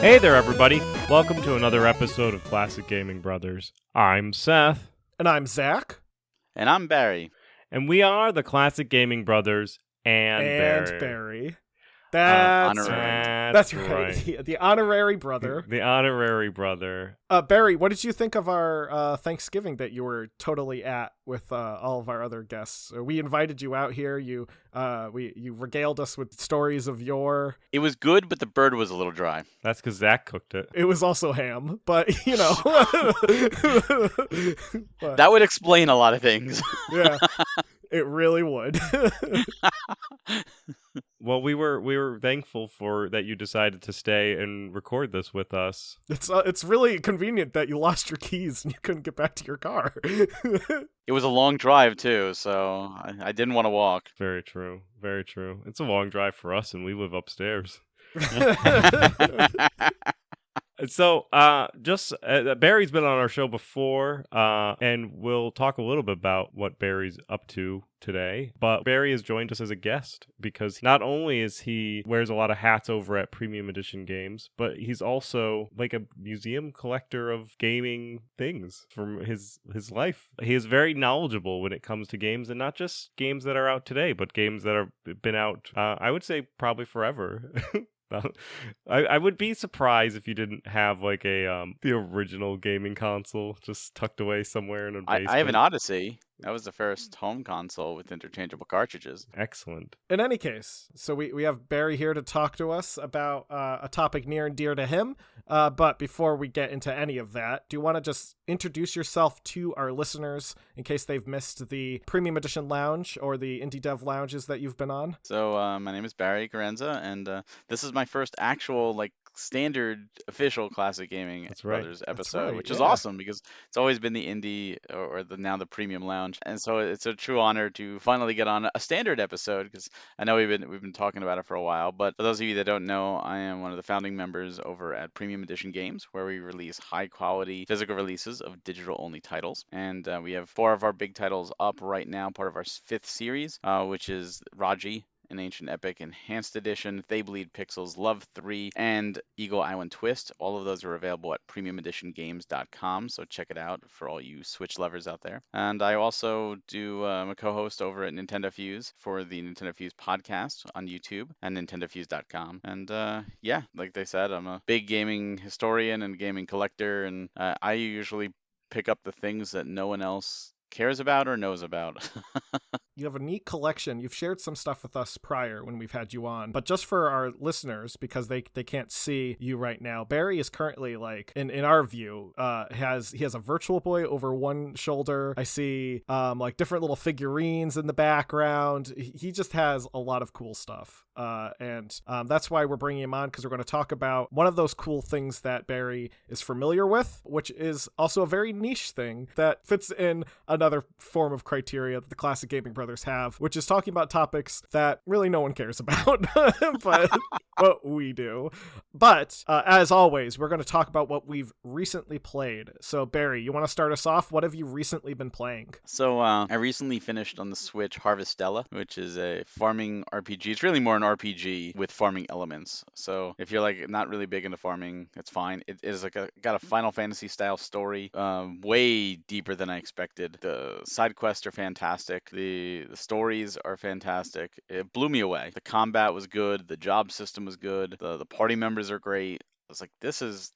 Hey there, everybody. Welcome to another episode of Classic Gaming Brothers. I'm Seth. And I'm Zach. And I'm Barry. And we are the Classic Gaming Brothers and Barry. That's right. The honorary brother. The honorary brother. Barry, what did you think of our Thanksgiving that you were totally at with all of our other guests? We invited you out here. You regaled us with stories of your... It was good, but the bird was a little dry. That's because Zach cooked it. It was also ham, but, you know. That would explain a lot of things. Yeah, it really would. Well, we were thankful for that you decided to stay and record this with us. It's really convenient that you lost your keys and you couldn't get back to your car. It was a long drive too, so I didn't want to walk. Very true. Very true. It's a long drive for us, and we live upstairs. So, Barry's been on our show before, and we'll talk a little bit about what Barry's up to today. But Barry has joined us as a guest because not only is he wears a lot of hats over at Premium Edition Games, but he's also like a museum collector of gaming things from his life. He is very knowledgeable when it comes to games, and not just games that are out today, but games that have been out, I would say, probably forever. I would be surprised if you didn't have like the original gaming console just tucked away somewhere in a basement. I have an Odyssey. That was the first home console with interchangeable cartridges. Excellent. In any case, so we have Barry here to talk to us about a topic near and dear to him. But before we get into any of that, do you want to just introduce yourself to our listeners in case they've missed the Premium Edition Lounge or the Indie Dev Lounges that you've been on? So my name is Barry Carenza, and this is my first actual standard official Classic Gaming Brothers episode, which is awesome because it's always been the Indie or now the Premium Lounge, and so it's a true honor to finally get on a standard episode because I know we've been talking about it for a while. But for those of you that don't know, I am one of the founding members over at Premium Edition Games, where we release high quality physical releases of digital only titles, and we have 4 of our big titles up right now, part of our 5th series, which is Raji, an Ancient Epic Enhanced Edition, They Bleed Pixels, Love 3, and Eagle Island Twist. All of those are available at premiumeditiongames.com, so check it out for all you Switch lovers out there. And I also I'm a co-host over at Nintendo Fuse for the Nintendo Fuse podcast on YouTube and nintendofuse.com. And like they said, I'm a big gaming historian and gaming collector, and I usually pick up the things that no one else cares about or knows about. You have a neat collection. You've shared some stuff with us prior when we've had you on, but just for our listeners, because they can't see you right now, Barry is currently, like, in our view, he has a Virtual Boy over one shoulder. I see different little figurines in the background. He just has a lot of cool stuff. And that's why we're bringing him on, because we're going to talk about one of those cool things that Barry is familiar with, which is also a very niche thing that fits in another form of criteria that the Classic Gaming Brothers have, which is talking about topics that really no one cares about, but we do. But as always, we're going to talk about what we've recently played. So Barry, you want to start us off? What have you recently been playing? So I recently finished on the Switch Harvestella, which is a farming RPG. It's really more an RPG with farming elements. So if you're not really big into farming, it's fine. It is got a Final Fantasy style story, way deeper than I expected. The side quests are fantastic. The stories are fantastic. It blew me away. The combat was good. The job system was good. The party members are great. I was like,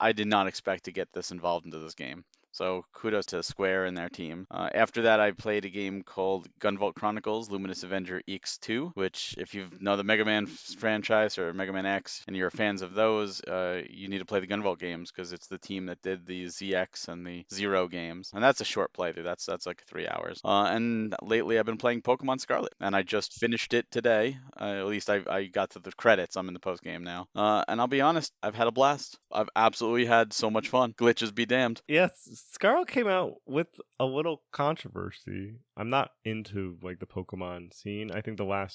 I did not expect to get this involved into this game. So kudos to Square and their team. After that, I played a game called Gunvolt Chronicles Luminous Avenger X2, which if you know the Mega Man franchise or Mega Man X and you're fans of those, you need to play the Gunvolt games because it's the team that did the ZX and the Zero games. And that's a short playthrough. That's like 3 hours. And lately I've been playing Pokemon Scarlet, and I just finished it today. At least I got to the credits. I'm in the post game now. And I'll be honest, I've had a blast. I've absolutely had so much fun. Glitches be damned. Yes, Scarlet came out with a little controversy. I'm not into like the Pokemon scene. I think I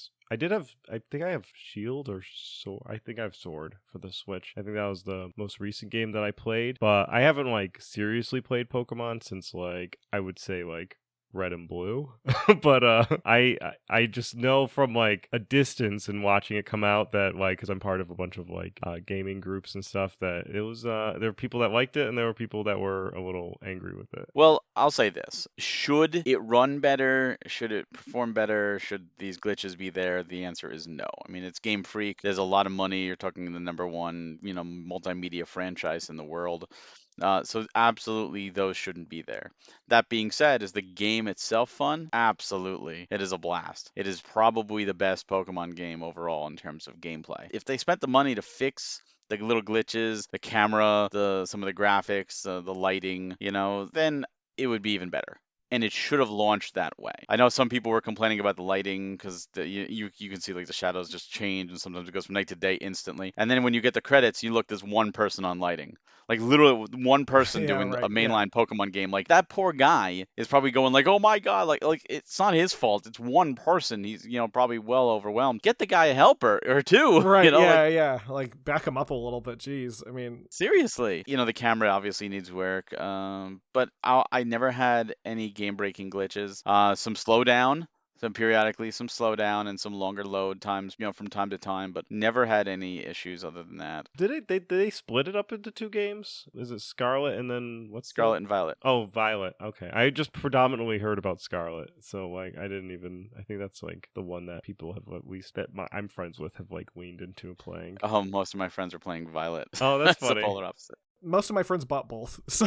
think I have Shield or Sword. I think I have Sword for the Switch. I think that was the most recent game that I played, but I haven't like seriously played Pokemon since like I would say like Red and Blue. But I just know from like a distance and watching it come out that like, because I'm part of a bunch of like gaming groups and stuff, that it was there were people that liked it and there were people that were a little angry with it. Well, I'll say this: should it run better? Should it perform better? Should these glitches be there? The answer is no. I mean, it's Game Freak. There's a lot of money. You're talking the number one, multimedia franchise in the world. So absolutely those shouldn't be there. That being said, is the game itself fun? Absolutely. It is a blast. It is probably the best Pokemon game overall in terms of gameplay. If they spent the money to fix the little glitches, the camera, some of the graphics, the lighting, then it would be even better. And it should have launched that way. I know some people were complaining about the lighting because you can see like the shadows just change, and sometimes it goes from night to day instantly. And then when you get the credits, you look, there's one person on lighting. Like literally one person doing a mainline Pokemon game. Like that poor guy is probably going like, oh my god, like it's not his fault. It's one person. He's probably well overwhelmed. Get the guy a helper or two. Right. Yeah. Like back him up a little bit. Jeez. I mean, seriously. The camera obviously needs work. But I never had any game-breaking glitches. Some slowdown. Periodically some slowdown and some longer load times, from time to time, but never had any issues other than that. Did they split it up into 2 games? Is it Scarlet and then what's Scarlet and Violet? Oh, Violet. Okay. I just predominantly heard about Scarlet, so like I think that's like the one that people have at least I'm friends with have like weaned into playing. Oh, most of my friends are playing Violet. Oh, that's funny. The polar opposite. Most of my friends bought both, so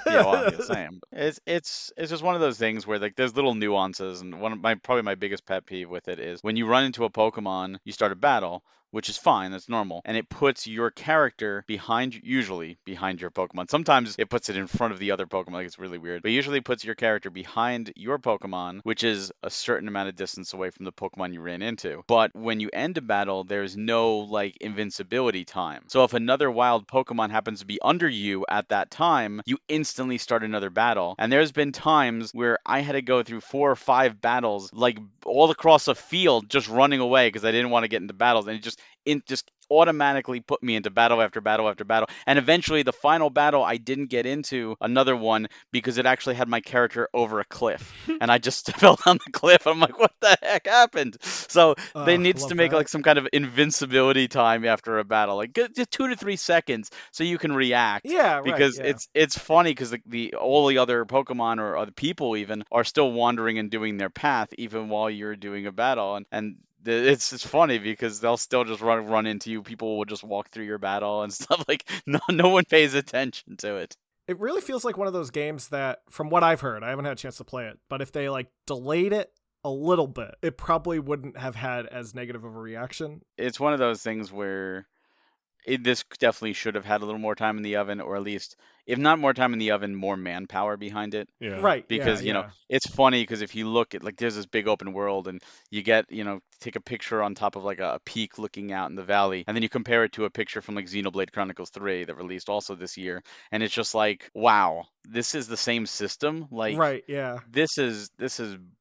yeah, well, the same. It's just one of those things where like there's little nuances, and one of probably my biggest pet peeve with it is when you run into a Pokemon, you start a battle, which is fine, that's normal, and it puts your character usually behind your Pokemon. Sometimes it puts it in front of the other Pokemon, like it's really weird, but usually it puts your character behind your Pokemon, which is a certain amount of distance away from the Pokemon you ran into. But when you end a battle, there's no like invincibility time. So if another wild Pokemon happens to be under you at that time, you instantly start another battle. And there's been times where I had to go through 4 or 5 battles, like all across a field, just running away because I didn't want to get into battles, and it just automatically put me into battle after battle after battle. And eventually the final battle, I didn't get into another one because it actually had my character over a cliff and I just fell down the cliff. I'm like, what the heck happened? So they needs to make like some kind of invincibility time after a battle, like just 2 to 3 seconds so you can react. Yeah, because right, yeah. it's funny because all the other Pokemon or other people even are still wandering and doing their path even while you're doing a battle. And it's funny because they'll still just run into you. People will just walk through your battle and stuff. Like no one pays attention to it. It really feels like one of those games that, from what I've heard, I haven't had a chance to play it, but if they like delayed it a little bit, it probably wouldn't have had as negative of a reaction. It's one of those things where this definitely should have had a little more time in the oven, or at least, if not more time in the oven, more manpower behind it. Yeah. Right. Because, it's funny because if you look at, like, there's this big open world and you get, take a picture on top of like a peak looking out in the valley, and then you compare it to a picture from like Xenoblade Chronicles 3 that released also this year, and it's just like, wow, this is the same system. Like, right, yeah. This is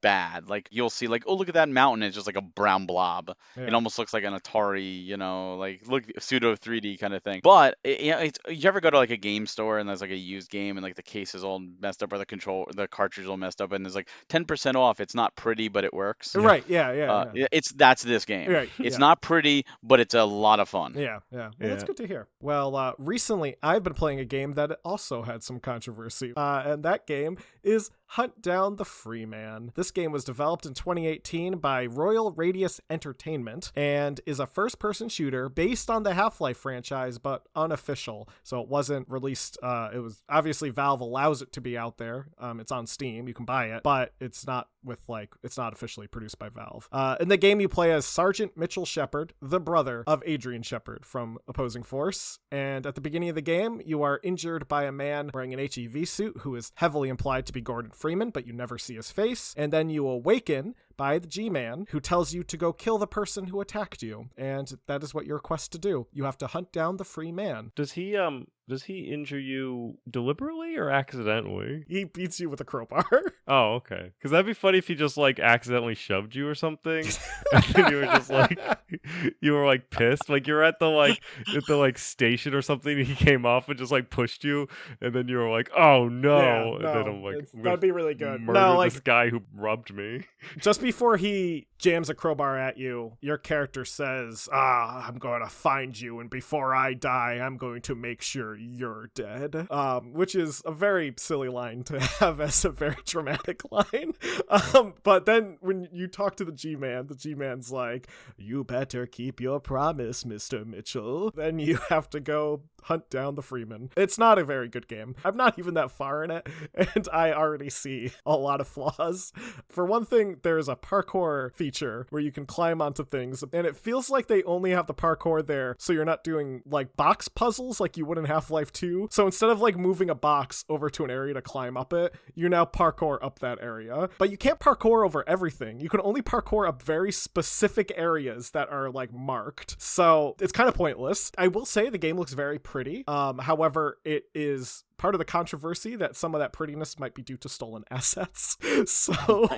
bad. Like, you'll see like, oh, look at that mountain. It's just like a brown blob. Yeah. It almost looks like an Atari, like look pseudo 3D kind of thing. But you ever go to like a game store and there's like a used game and like the case is all messed up or the cartridge is all messed up and there's like 10% off. It's not pretty, but it works. Right. Yeah. That's this game. Right. It's not pretty, but it's a lot of fun. Yeah. Well, that's good to hear. Well, recently I've been playing a game that also had some controversy, and that game is Hunt Down the Freeman. This game was developed in 2018 by Royal Radius Entertainment and is a first-person shooter based on the Half-Life franchise, but unofficial. So it wasn't released It was obviously Valve allows it to be out there. It's on Steam. You can buy it, but it's not officially produced by Valve. In the game, you play as Sergeant Mitchell Shepard, the brother of Adrian Shepard from Opposing Force. And at the beginning of the game, you are injured by a man wearing an HEV suit who is heavily implied to be Gordon Freeman, but you never see his face. And then you awaken by the G-Man, who tells you to go kill the person who attacked you. And that is what your quest to do. You have to hunt down the free man. Does he injure you deliberately or accidentally? He beats you with a crowbar. Oh, okay. Because that'd be funny if he just like accidentally shoved you or something, and then you were just like, you were like pissed, like you're at the station or something. And he came off and just like pushed you, and then you were like, oh no. Yeah, and then I'm like, that'd be really good. Murder this guy who rubbed me. Just before he jams a crowbar at you, your character says, I'm going to find you, and before I die, I'm going to make sure you're dead. Which is a very silly line to have as a very dramatic line. But then when you talk to the G-Man, the G-Man's like, you better keep your promise, Mr. Mitchell. Then you have to go hunt down the Freeman. It's not a very good game. I'm not even that far in it, and I already see a lot of flaws. For one thing, there's a parkour feature where you can climb onto things, and it feels like they only have the parkour there so you're not doing like box puzzles like you would in Half-Life 2. So instead of like moving a box over to an area to climb up it, you now parkour up that area. But you can't parkour over everything. You can only parkour up very specific areas that are like marked. So it's kind of pointless. I will say the game looks very pretty. However, it is part of the controversy that some of that prettiness might be due to stolen assets. So,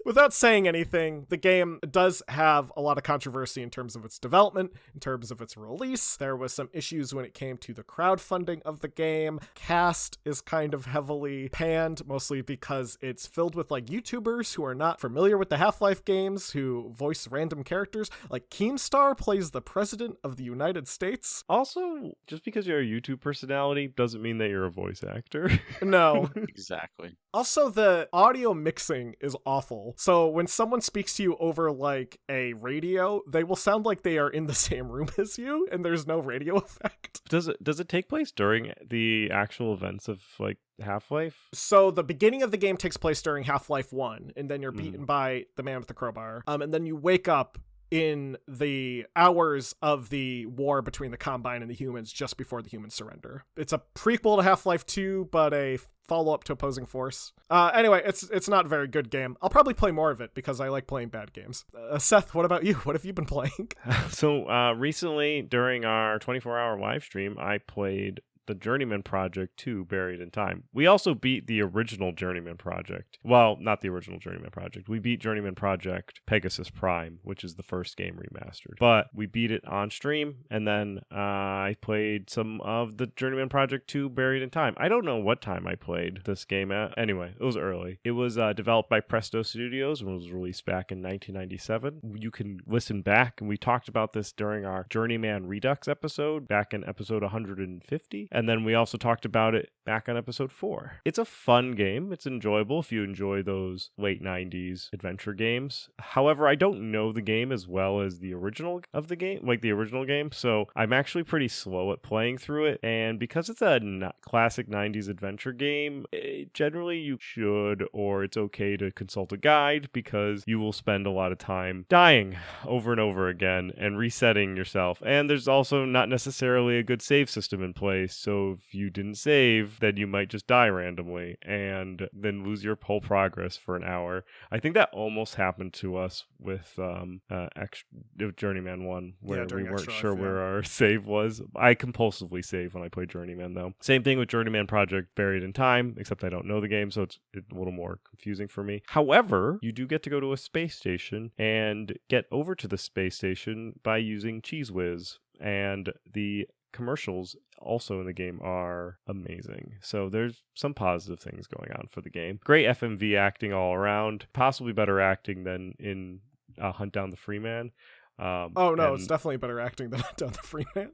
without saying anything, the game does have a lot of controversy in terms of its development, in terms of its release. There was some issues when it came to the crowdfunding of the game. Cast is kind of heavily panned, mostly because it's filled with like YouTubers who are not familiar with the Half-Life games, who voice random characters. Like Keemstar plays the President of the United States. Also, just because you're a YouTube personality doesn't mean that you're a voice actor. No. Exactly. Also, the audio mixing is awful. So when someone speaks to you over like a radio, they will sound like they are in the same room as you, and there's no radio effect. Does it take place during the actual events of like Half-Life? So the beginning of the game takes place during Half-Life 1, and then you're beaten by the man with the crowbar. And then you wake up in the hours of the war between the Combine and the humans just before the humans surrender. It's a prequel to Half-Life 2, but a follow-up to Opposing Force. Anyway, it's not a very good game. I'll probably play more of it because I like playing bad games. Seth, what about you? What have you been playing? So recently, during our 24-hour live stream, I played the Journeyman Project 2, Buried in Time. We also beat the original Journeyman Project. Well, not the original Journeyman Project. We beat Journeyman Project Pegasus Prime, which is the first game remastered. But we beat it on stream, and then I played some of the Journeyman Project 2, Buried in Time. I don't know what time I played this game at. Anyway, it was early. It was developed by Presto Studios and was released back in 1997. You can listen back, and we talked about this during our Journeyman Redux episode, back in episode 150. And then we also talked about it back on episode 4. It's a fun game. It's enjoyable if you enjoy those late 90s adventure games. However, I don't know the game as well as the original of the game, like the original game. So I'm actually pretty slow at playing through it. And because it's a classic 90s adventure game, generally you should, or it's okay to consult a guide, because you will spend a lot of time dying over and over again and resetting yourself. And there's also not necessarily a good save system in place. So if you didn't save, then you might just die randomly and then lose your whole progress for an hour. I think that almost happened to us with Journeyman 1, where we weren't sure where our save was. I compulsively save when I play Journeyman, though. Same thing with Journeyman Project Buried in Time, except I don't know the game, so it's a little more confusing for me. However, you do get to go to a space station and get over to the space station by using Cheese Whiz, and the commercials also in the game are amazing. So there's some positive things going on for the game. Great FMV acting all around, possibly better acting than in Hunt Down the Freeman. It's definitely better acting than Hunt Down the Freeman.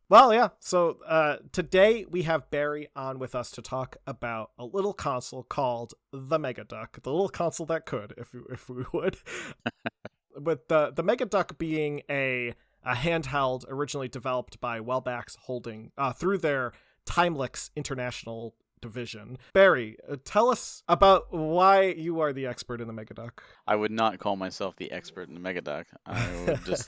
Well, yeah. So today we have Barry on with us to talk about a little console called the Mega Duck, the little console that could, if we would. With the Mega Duck being a a handheld originally developed by Wellbacks Holding through their Timelix International division. Barry, tell us about why you are the expert in the Megaduck. I would not call myself the expert in the Megaduck. I would just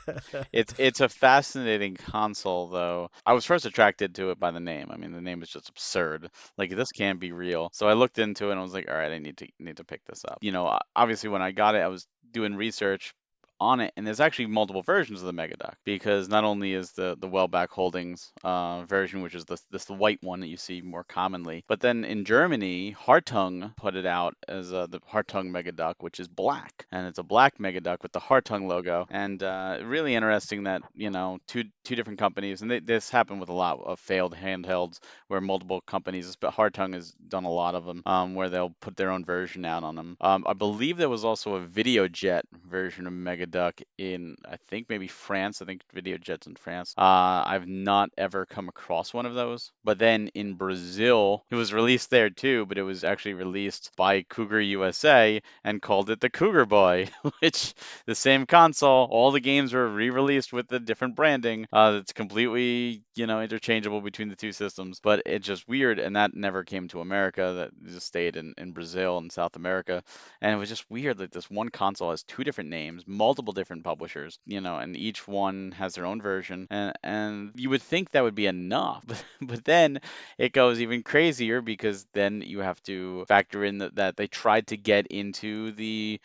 it's a fascinating console though. I was first attracted to it by the name. I mean, the name is just absurd. Like this can't be real. So I looked into it and I was like, all right, I need to pick this up. You know, obviously when I got it, I was doing research on it, and there's actually multiple versions of the Megaduck, because not only is the Wellback Holdings version, which is the white one that you see more commonly, but then in Germany, Hartung put it out as the Hartung Megaduck, which is black, and it's a black Megaduck with the Hartung logo, and really interesting that, you know, two different companies, and this happened with a lot of failed handhelds where multiple companies, but Hartung has done a lot of them, where they'll put their own version out on them. I believe there was also a VideoJet version of Megaduck in, I think, maybe France. I think VideoJet's in France. I've not ever come across one of those. But then in Brazil, it was released there too, but it was actually released by Cougar USA and called it the Cougar Boy, which the same console, all the games were re-released with the different branding. It's completely, you know, interchangeable between the two systems, but it's just weird, and that never came to America. That just stayed in Brazil and South America, and it was just weird that this one console has two different names, multiple different publishers, you know, and each one has their own version, and you would think that would be enough, but then it goes even crazier, because then you have to factor in that they tried to get into the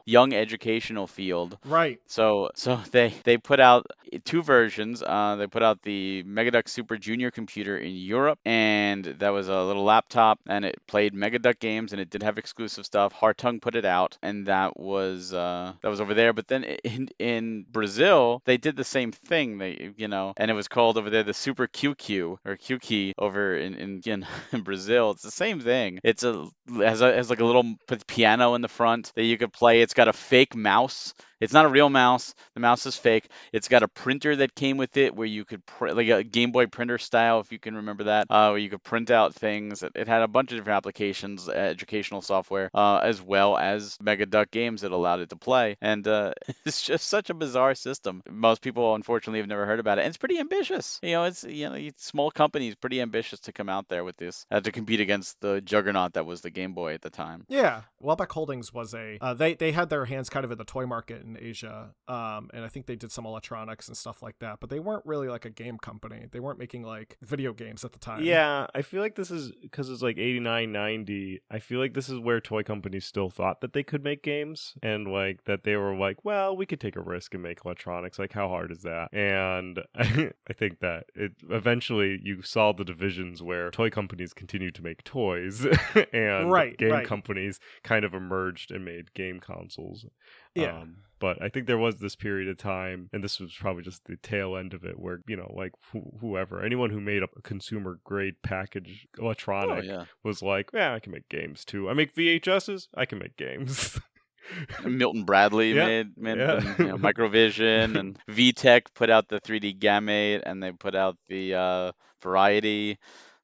young educational field. Right. So they put out two versions. They put out the Megaduck Super Junior computer in Europe, and that was a little laptop, and it played Megaduck games, and it did have exclusive stuff. Hartung put it out, and that was over there. But then in Brazil, they did the same thing. They, you know, and it was called over there the Super QQ or QQ over in Brazil. It's the same thing. It's has like a little piano in the front that you could play. It's got a fake mouse. It's not a real mouse. The mouse is fake. It's got a printer that came with it where you could like a Game Boy printer style, if you can remember that, where you could print out things. It had a bunch of different applications, educational software, as well as Megaduck games that allowed it to play. And it's just such a bizarre system. Most people, unfortunately, have never heard about it. And it's pretty ambitious. You know, it's small companies, pretty ambitious to come out there with this, to compete against the juggernaut that was the Game Boy at the time. Yeah, Wellback Holdings was they had their hands kind of in the toy market in Asia, and I think they did some electronics and stuff like that, but they weren't really like a game company. They weren't making like video games at the time. Yeah, I feel like this is, because it's like 89, 90, I feel like this is where toy companies still thought that they could make games, and like that they were like, well, we could take a risk and make electronics, like how hard is that? And I think that it eventually you saw the divisions where toy companies continued to make toys and game companies kind of emerged and made game consoles. Yeah. But I think there was this period of time, and this was probably just the tail end of it, where, you know, like anyone who made up a consumer grade package electronic was like, yeah, I can make games too. I make VHSs, I can make games. Milton Bradley made Microvision, and VTech put out the 3D Gamete, and they put out the Variety.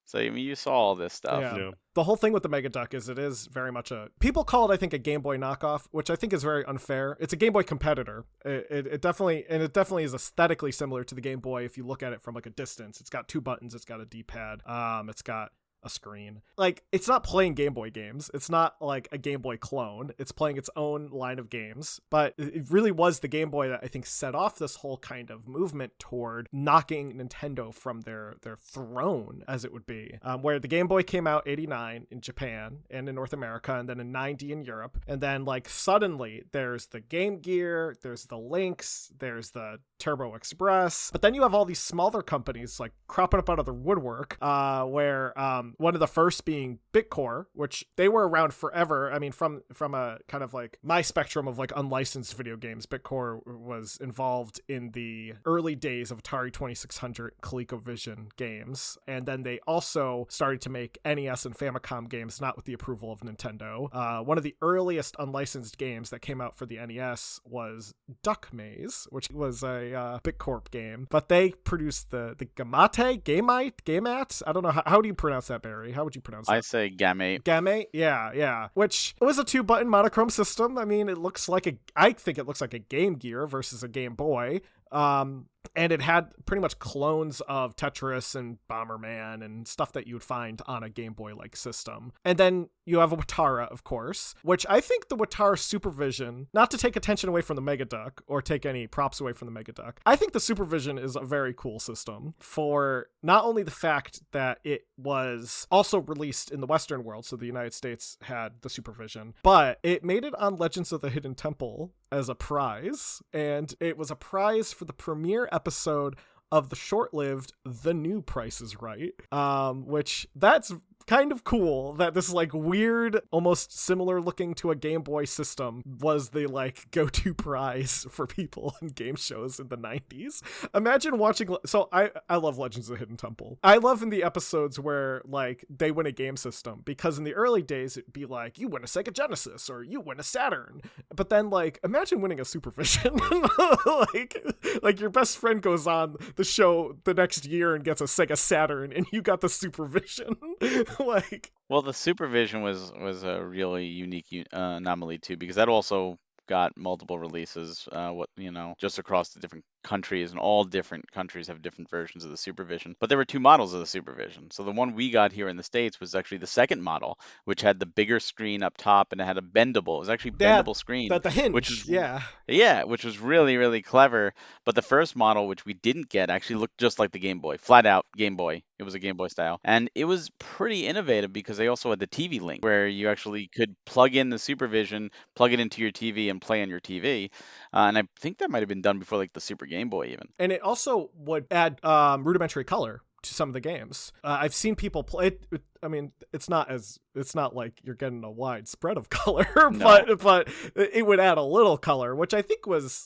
So, I mean, you saw all this stuff. Yeah. The whole thing with the Megaduck is it is very much people call it, I think, a Game Boy knockoff, which I think is very unfair. It's a Game Boy competitor. It definitely is aesthetically similar to the Game Boy if you look at it from like a distance. It's got two buttons. It's got a D-pad. It's got a screen. Like, it's not playing Game Boy games. It's not like a Game Boy clone. It's playing its own line of games. But it really was the Game Boy that I think set off this whole kind of movement toward knocking Nintendo from their throne, as it would be. Where the Game Boy came out 89 in Japan and in North America, and then in 90 in Europe. And then like suddenly there's the Game Gear, there's the Lynx, there's the Turbo Express. But then you have all these smaller companies like cropping up out of the woodwork, where one of the first being Bitcore, which they were around forever. I mean, from a kind of like my spectrum of like unlicensed video games, Bitcore was involved in the early days of Atari 2600 ColecoVision games. And then they also started to make NES and Famicom games, not with the approval of Nintendo. One of the earliest unlicensed games that came out for the NES was Duck Maze, which was a Bitcorp game, but they produced the Gamate. I don't know how do you pronounce that, Barry? How would you pronounce that? I say Gamate. Gamate, yeah. Which was a 2-button monochrome system. I mean, I think it looks like a Game Gear versus a Game Boy. And it had pretty much clones of Tetris and Bomberman and stuff that you would find on a Game Boy-like system. And then you have a Watara, of course, which I think the Watara Supervision, not to take attention away from the Megaduck or take any props away from the Megaduck, I think the Supervision is a very cool system for not only the fact that it was also released in the Western world, so the United States had the Supervision, but it made it on Legends of the Hidden Temple as a prize, and it was a prize for the premiere episode of the short-lived The New Price is Right, which that's kind of cool that this like weird, almost similar looking to a Game Boy system was the like go-to prize for people in game shows in the 90s. Imagine watching, so I love Legends of the Hidden Temple. I love in the episodes where like they win a game system, because in the early days it'd be like, you win a Sega Genesis or you win a Saturn. But then like, imagine winning a Supervision. like your best friend goes on the show the next year and gets a Sega Saturn and you got the Supervision. Well, the Supervision was a really unique anomaly too, because that also got multiple releases, just across the different countries, and all different countries have different versions of the Supervision. But there were 2 models of the Supervision. So the one we got here in the States was actually the second model, which had the bigger screen up top, and it had a bendable. It was actually bendable screen. The hinge, which is, yeah, which was really, really clever. But the first model, which we didn't get, actually looked just like the Game Boy, flat out Game Boy. It was a Game Boy style. And it was pretty innovative because they also had the TV link, where you actually could plug in the Supervision, plug it into your TV, and play on your TV. And I think that might have been done before like the Super Game Boy even. And it also would add rudimentary color to some of the games. I've seen people play it. I mean, it's not like you're getting a wide spread of color, No. but it would add a little color, which I think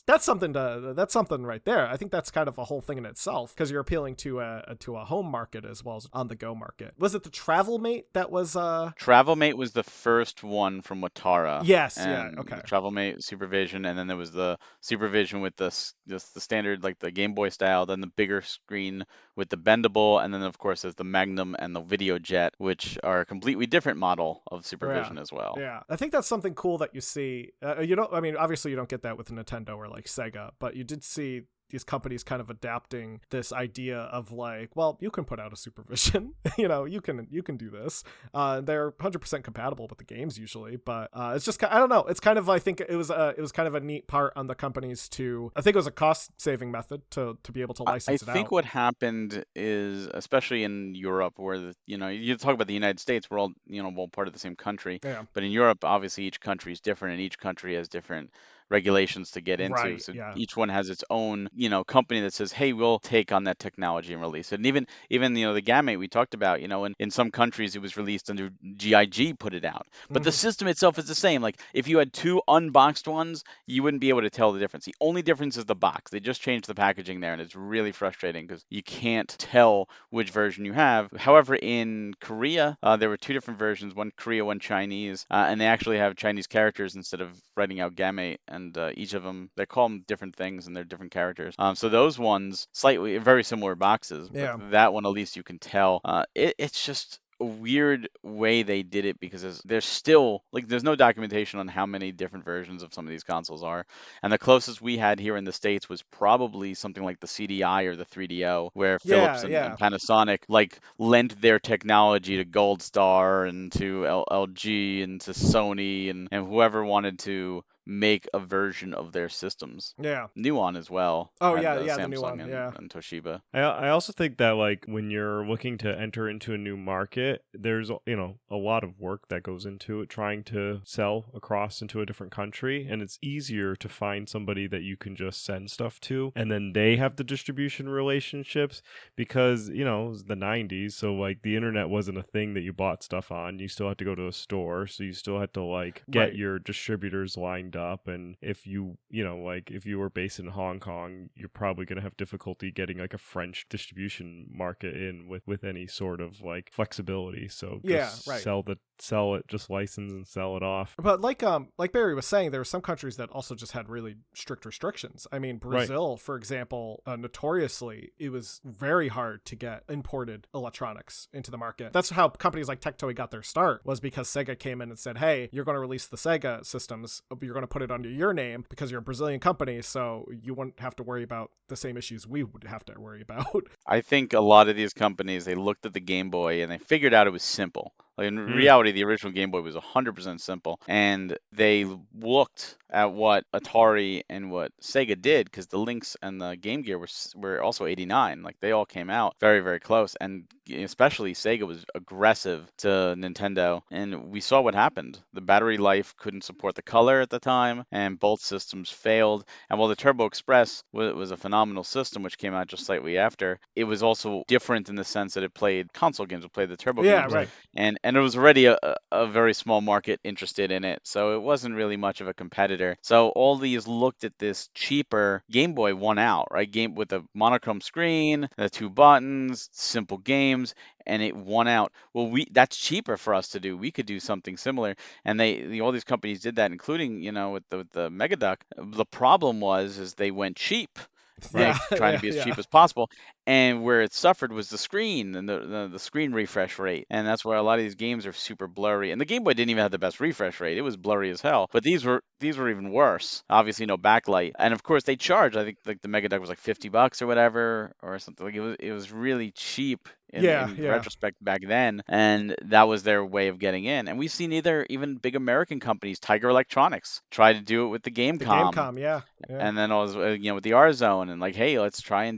that's something right there. I think that's kind of a whole thing in itself, because you're appealing to a home market as well as on the go market. Was it the Travel Mate that was Travel Mate was the first one from Watara. Yes, and yeah, okay. The Travel Mate Supervision, and then there was the Supervision with the standard, like the Game Boy style, then the bigger screen with the bendable, and then of course there's the Magnum and the Video Jet, which are a completely different model of Supervision as well. Yeah, I think that's something cool that you see. Obviously you don't get that with Nintendo or like Sega, but you did see these companies kind of adapting this idea of like, well, you can put out a Supervision, you can do this. They're 100% compatible with the games usually, but it's just, I don't know. It's kind of, I think it was kind of a neat part on the companies I think it was a cost saving method to be able to license it out. I think what happened is, especially in Europe, where you talk about the United States, we're all part of the same country, yeah. But in Europe, obviously each country is different, and each country has different regulations to get into. Right, so yeah. Each one has its own, company that says, hey, we'll take on that technology and release it. And even the Gamate we talked about, in some countries it was released under GIG put it out. But the system itself is the same. Like if you had 2 unboxed ones, you wouldn't be able to tell the difference. The only difference is the box. They just changed the packaging there, and it's really frustrating because you can't tell which version you have. However, in Korea, there were 2 different versions, one Korea, one Chinese, and they actually have Chinese characters instead of writing out Gamate. And each of them, they call them different things, and they're different characters. So those ones, slightly very similar boxes. Yeah. But that one, at least you can tell. It's just a weird way they did it, because there's still there's no documentation on how many different versions of some of these consoles are. And the closest we had here in the States was probably something like the CDI or the 3DO, where Philips and Panasonic lent their technology to Gold Star and to LG and to Sony and whoever wanted to make a version of their systems. Yeah. Nuon as well. Oh, had, the Samsung Nuon, and Toshiba. I also think that when you're looking to enter into a new market, there's a lot of work that goes into it, trying to sell across into a different country, and it's easier to find somebody that you can just send stuff to, and then they have the distribution relationships, because it was the 90s, so the internet wasn't a thing that you bought stuff on. You still had to go to a store, so you still had to get your distributors lined up, and if you were based in Hong Kong, you're probably going to have difficulty getting like a French distribution market in with any sort of like flexibility. So just sell it, just license and sell it off. But like Barry was saying, there were some countries that also just had really strict restrictions. I mean, Brazil, for example, notoriously, it was very hard to get imported electronics into the market. That's how companies like Tectoy got their start, was because Sega came in and said, hey, you're going to release the Sega systems, you're going to put it under your name because you're a Brazilian company, so you wouldn't have to worry about the same issues we would have to worry about. I think a lot of these companies, they looked at the Game Boy and they figured out it was simple. Like in reality, the original Game Boy was 100% simple, and they looked at what Atari and what Sega did, because the Lynx and the Game Gear were also 89. Like they all came out very, very close, and especially Sega was aggressive to Nintendo, and we saw what happened. The battery life couldn't support the color at the time, and both systems failed. And while the Turbo Express was a phenomenal system, which came out just slightly after, it was also different in the sense that it played console games, it played the Turbo games. Right. And it was already a very small market interested in it, so it wasn't really much of a competitor. So all these looked at this cheaper Game Boy, won out, right? Game with a monochrome screen, the 2 buttons, simple games, and it won out. Well, that's cheaper for us to do. We could do something similar, and all these companies did that, including with the Megaduck. The problem is they went cheap. Right, trying to be as cheap as possible, and where it suffered was the screen and the screen refresh rate, and that's where a lot of these games are super blurry. And the Game Boy didn't even have the best refresh rate; it was blurry as hell. But these were even worse. Obviously, no backlight, and of course they charged. I think like the Megaduck was like $50 or whatever, or something. Like it was really cheap in retrospect back then, and that was their way of getting in. And we've seen even big American companies, Tiger Electronics, try to do it with the Gamecom. And then with the R-Zone, and like, hey, let's try and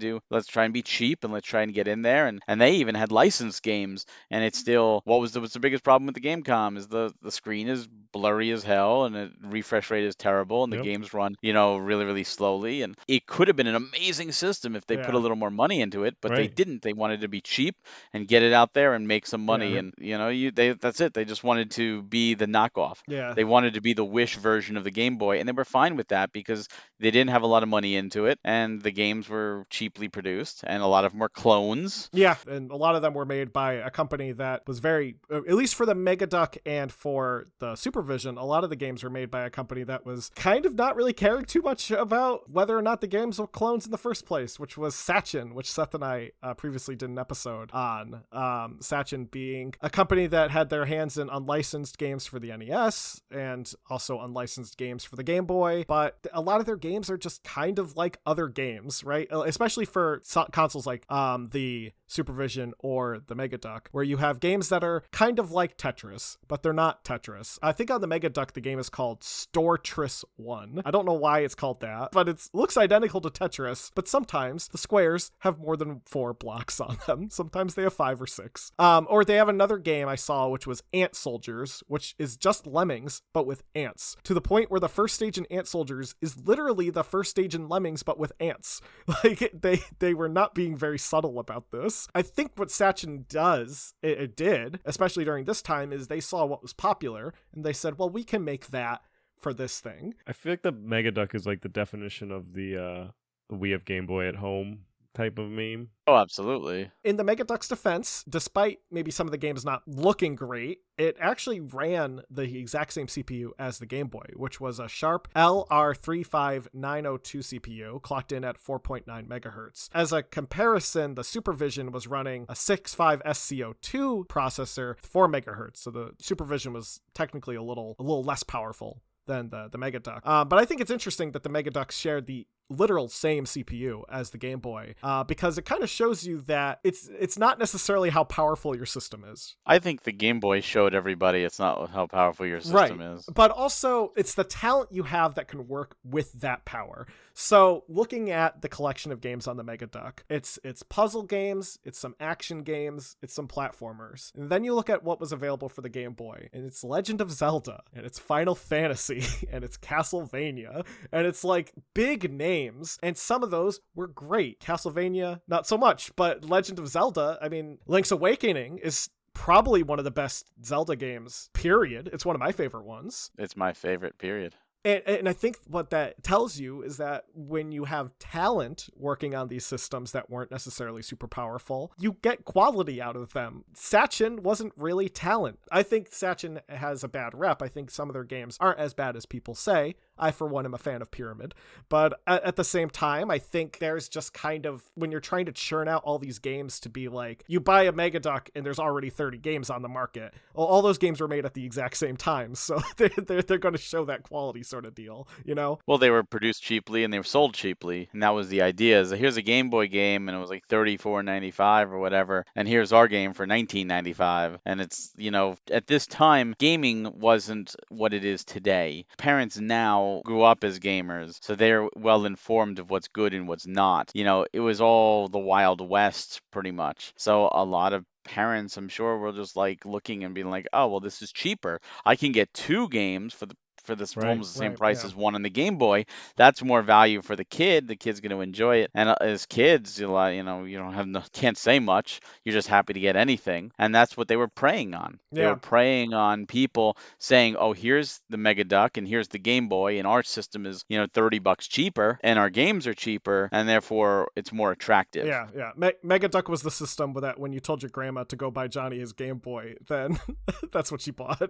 be cheap, and let's try and get in there. And they even had licensed games, and it's still, what's the biggest problem with the Gamecom is the screen is blurry as hell, and the refresh rate is terrible, and the games run really, really slowly. And it could have been an amazing system if they put a little more money into it, but they didn't. They wanted to be cheap and get it out there and make some money. And that's it. They just wanted to be the knockoff. They wanted to be the Wish version of the Game Boy, and they were fine with that because they didn't have a lot of money into it, and the games were cheaply produced, and a lot of them were clones. And a lot of them were made by a company that was very, at least for the Megaduck and for the Supervision, a lot of the games were made by a company that was kind of not really caring too much about whether or not the games were clones in the first place, which was Sachin, which Seth and I previously did an episode on. Sachin being a company that had their hands in unlicensed games for the NES and also unlicensed games for the Game Boy, but a lot of their games are just kind of like other games, right? Especially for consoles like the Supervision or the Megaduck, where you have games that are kind of like Tetris, but they're not Tetris. I think on the Megaduck, the game is called Stortris 1. I don't know why it's called that, but it looks identical to Tetris, but sometimes the squares have more than 4 blocks on them. Sometimes they have 5 or 6. Or they have another game I saw, which was Ant Soldiers, which is just Lemmings, but with ants, to the point where the first stage in Ant Soldiers is literally the first stage in Lemmings, but with ants. Like, they were not being very subtle about this. I think what Sachin did, especially during this time, is they saw what was popular, and they said, well, we can make that for this thing. I feel like the Megaduck is like the definition of the we have Game Boy at home type of meme. Oh, absolutely. In the Megaduck's defense, despite maybe some of the games not looking great, it actually ran the exact same CPU as the Game Boy, which was a Sharp LR35902 CPU clocked in at 4.9 megahertz. As a comparison, the Supervision was running a 6.5 SCO2 processor, 4 megahertz. So the Supervision was technically a little less powerful than the Megaduck. But I think it's interesting that the Megaduck shared the literal same CPU as the Game Boy, because it kind of shows you that it's not necessarily how powerful your system is. I think the Game Boy showed everybody it's not how powerful your system is. But also, it's the talent you have that can work with that power. So looking at the collection of games on the Megaduck, it's puzzle games, it's some action games, it's some platformers. And then you look at what was available for the Game Boy, and it's Legend of Zelda, and it's Final Fantasy, and it's Castlevania, and it's like big names, and some of those were great. Castlevania, not so much, but Legend of Zelda, I mean, Link's Awakening is probably one of the best Zelda games, period. It's one of my favorite ones. It's my favorite, period. And I think what that tells you is that when you have talent working on these systems that weren't necessarily super powerful, you get quality out of them. Sachin wasn't really talent. I think Sachin has a bad rep. I think some of their games aren't as bad as people say. I, for one, am a fan of Pyramid. But at the same time, I think there's just kind of, when you're trying to churn out all these games to be like, you buy a Megaduck and there's already 30 games on the market. Well, all those games were made at the exact same time. So they're going to show that quality sort of deal, you know? Well, they were produced cheaply and they were sold cheaply, and that was the idea. Is that here's a Game Boy game, and it was like $34.95 or whatever, and here's our game for $19.95. And it's, at this time, gaming wasn't what it is today. Parents now grew up as gamers, so they're well informed of what's good and what's not. It was all the Wild West pretty much. So a lot of parents, I'm sure, were just like looking and being like, oh, well, this is cheaper. I can get two games for this almost the same price as one on the Game Boy. That's more value for the kid. The kid's going to enjoy it. And as kids, you don't can't say much. You're just happy to get anything. And that's what they were preying on. They were preying on people saying, oh, here's the Mega Duck and here's the Game Boy, and our system is, $30 cheaper, and our games are cheaper, and therefore it's more attractive. Yeah. Mega Duck was the system that when you told your grandma to go buy Johnny his Game Boy, then that's what she bought.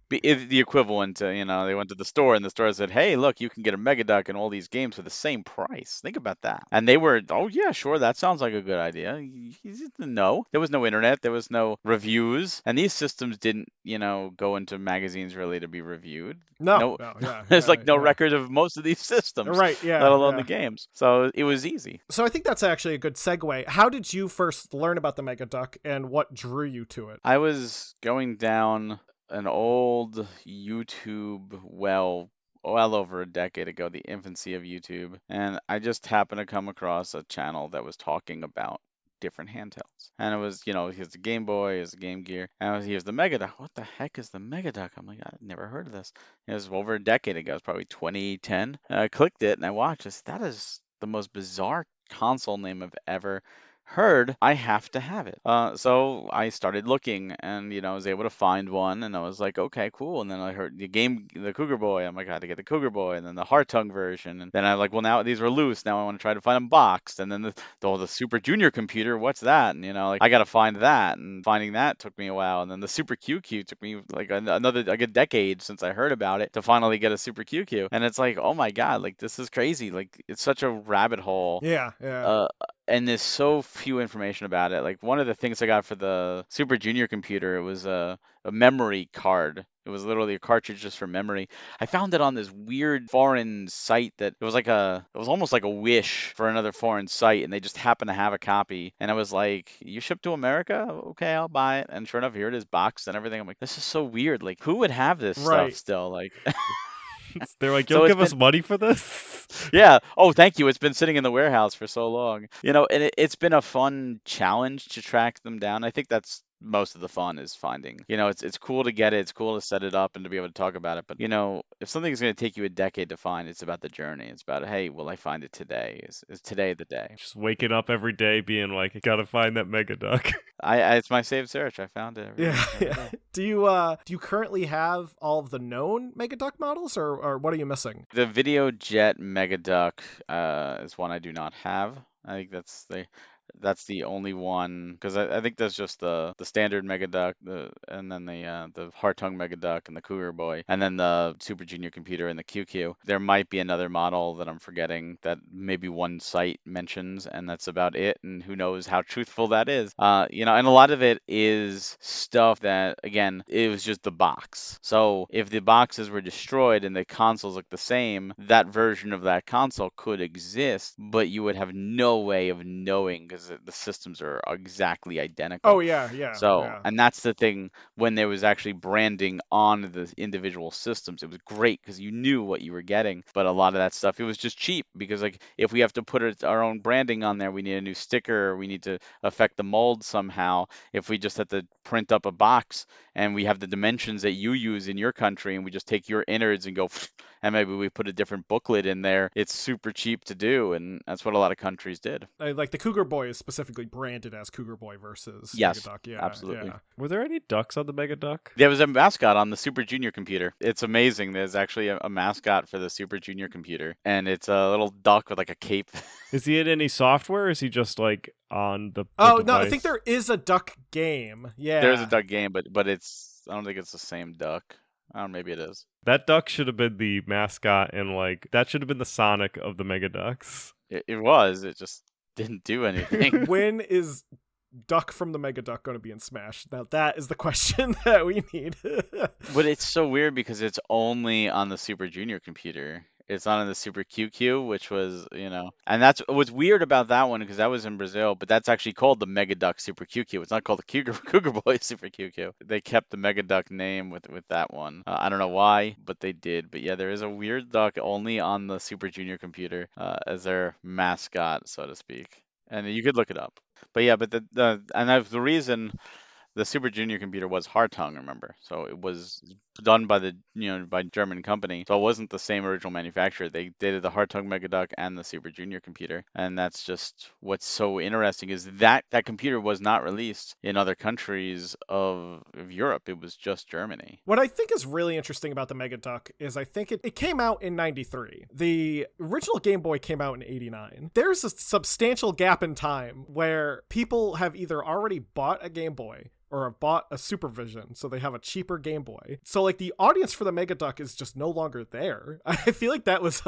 The equivalent to, they went to the store and the store said, hey, look, you can get a Mega Duck and all these games for the same price. Think about that. And they were, oh, yeah, sure, that sounds like a good idea. No, there was no internet. There was no reviews. And these systems didn't, go into magazines really to be reviewed. No. There's no record of most of these systems. Right, yeah. Let alone the games. So it was easy. So I think that's actually a good segue. How did you first learn about the Mega Duck and what drew you to it? I was going down an old YouTube well over a decade ago, the infancy of YouTube, and I just happened to come across a channel that was talking about different handhelds. And it was, here's the Game Boy, here's the Game Gear, and here's the Mega Duck. What the heck is the Mega Duck? I'm like, I've never heard of this. It was over a decade ago. It was probably 2010. I clicked it and I watched this. That is the most bizarre console name I've ever heard. I have to have it. So I started looking, and I was able to find one, and I was like, okay, cool. And then I heard the Cougar Boy. I'm like, I had to get the Cougar Boy, and then the Heart Tongue version. And then I'm like, well, now these were loose. Now I want to try to find them boxed. And then the Super Junior computer. What's that? And I got to find that. And finding that took me a while. And then the Super QQ took me like a decade since I heard about it to finally get a Super QQ. And it's like, oh my god, like this is crazy. Like it's such a rabbit hole. Yeah. And there's so few information about it. Like one of the things I got for the Super Junior computer, it was a memory card. It was literally a cartridge just for memory. I found it on this weird foreign site that it was almost like a wish for another foreign site, and they just happened to have a copy. And I was like, you ship to America? Okay, I'll buy it. And sure enough, here it is boxed and everything. I'm like, this is so weird. Like, who would have this stuff still? Like they're like, you'll give us money for this? Yeah. Oh, thank you. It's been sitting in the warehouse for so long. And it's been a fun challenge to track them down. I think that's most of the fun is finding. It's cool to get it. It's cool to set it up and to be able to talk about it. But, if something's going to take you a decade to find, it's about the journey. It's about, hey, will I find it today? Is today the day? Just waking up every day being like, I got to find that Mega Duck. It's my saved search. I found it. Yeah. Do you currently have all of the known Mega Duck models, or what are you missing? The Video Jet Mega Duck is one I do not have. I think that's the only one, because I think that's just the standard Mega Duck, and then the Heart Tongue Mega Duck and the Cougar Boy, and then the Super Junior computer and the QQ. There might be another model that I'm forgetting that maybe one site mentions, and that's about it. And who knows how truthful that is? And a lot of it is stuff that, again, it was just the box. So if the boxes were destroyed and the consoles look the same, that version of that console could exist, but you would have no way of knowing because the systems are exactly identical. Oh, yeah. So, and that's the thing, when there was actually branding on the individual systems, it was great because you knew what you were getting. But a lot of that stuff, it was just cheap because, like, if we have to put our own branding on there, we need a new sticker, we need to affect the mold somehow. If we just have to print up a box and we have the dimensions that you use in your country and we just take your innards and go and maybe we put a different booklet in there. It's super cheap to do, and that's what a lot of countries did. Like the Cougar Boy is specifically branded as Cougar Boy versus Yes, Megaduck. Yeah, absolutely. Yeah. Were there any ducks on the Megaduck? There was a mascot on the Super Junior computer. It's amazing. There's actually a mascot for the Super Junior computer, and it's a little duck with like a cape. Is he in any software, or is he just like on the Oh, device? no, I think there is a duck game. Yeah. There's a duck game, but it's, I don't think it's the same duck. I don't know, maybe it is. That duck should have been the mascot, and like that should have been the Sonic of the Megaducks. It was. It just didn't do anything. When is Duck from the Megaduck going to be in Smash? Now that is the question that we need. But it's so weird because it's only on the Super Junior computer. It's not on the Super QQ, which was, and that's what's weird about that one, because that was in Brazil, but that's actually called the Megaduck Super QQ. It's not called the Cougar Boy Super QQ. They kept the Megaduck name with that one. I don't know why, but they did. But yeah, there is a weird duck only on the Super Junior computer as their mascot, so to speak. And you could look it up. But yeah, but the reason the Super Junior computer was Hartung, remember? So it was done by by German company. So it wasn't the same original manufacturer. They did the Hartung Megaduck and the Super Junior computer. And that's just what's so interesting is that computer was not released in other countries of Europe. It was just Germany. What I think is really interesting about the Megaduck is I think it came out in 93. The original Game Boy came out in 89. There's a substantial gap in time where people have either already bought a Game Boy or have bought a Supervision, so they have a cheaper Game Boy. So like the audience for the Megaduck is just no longer there. I feel like that was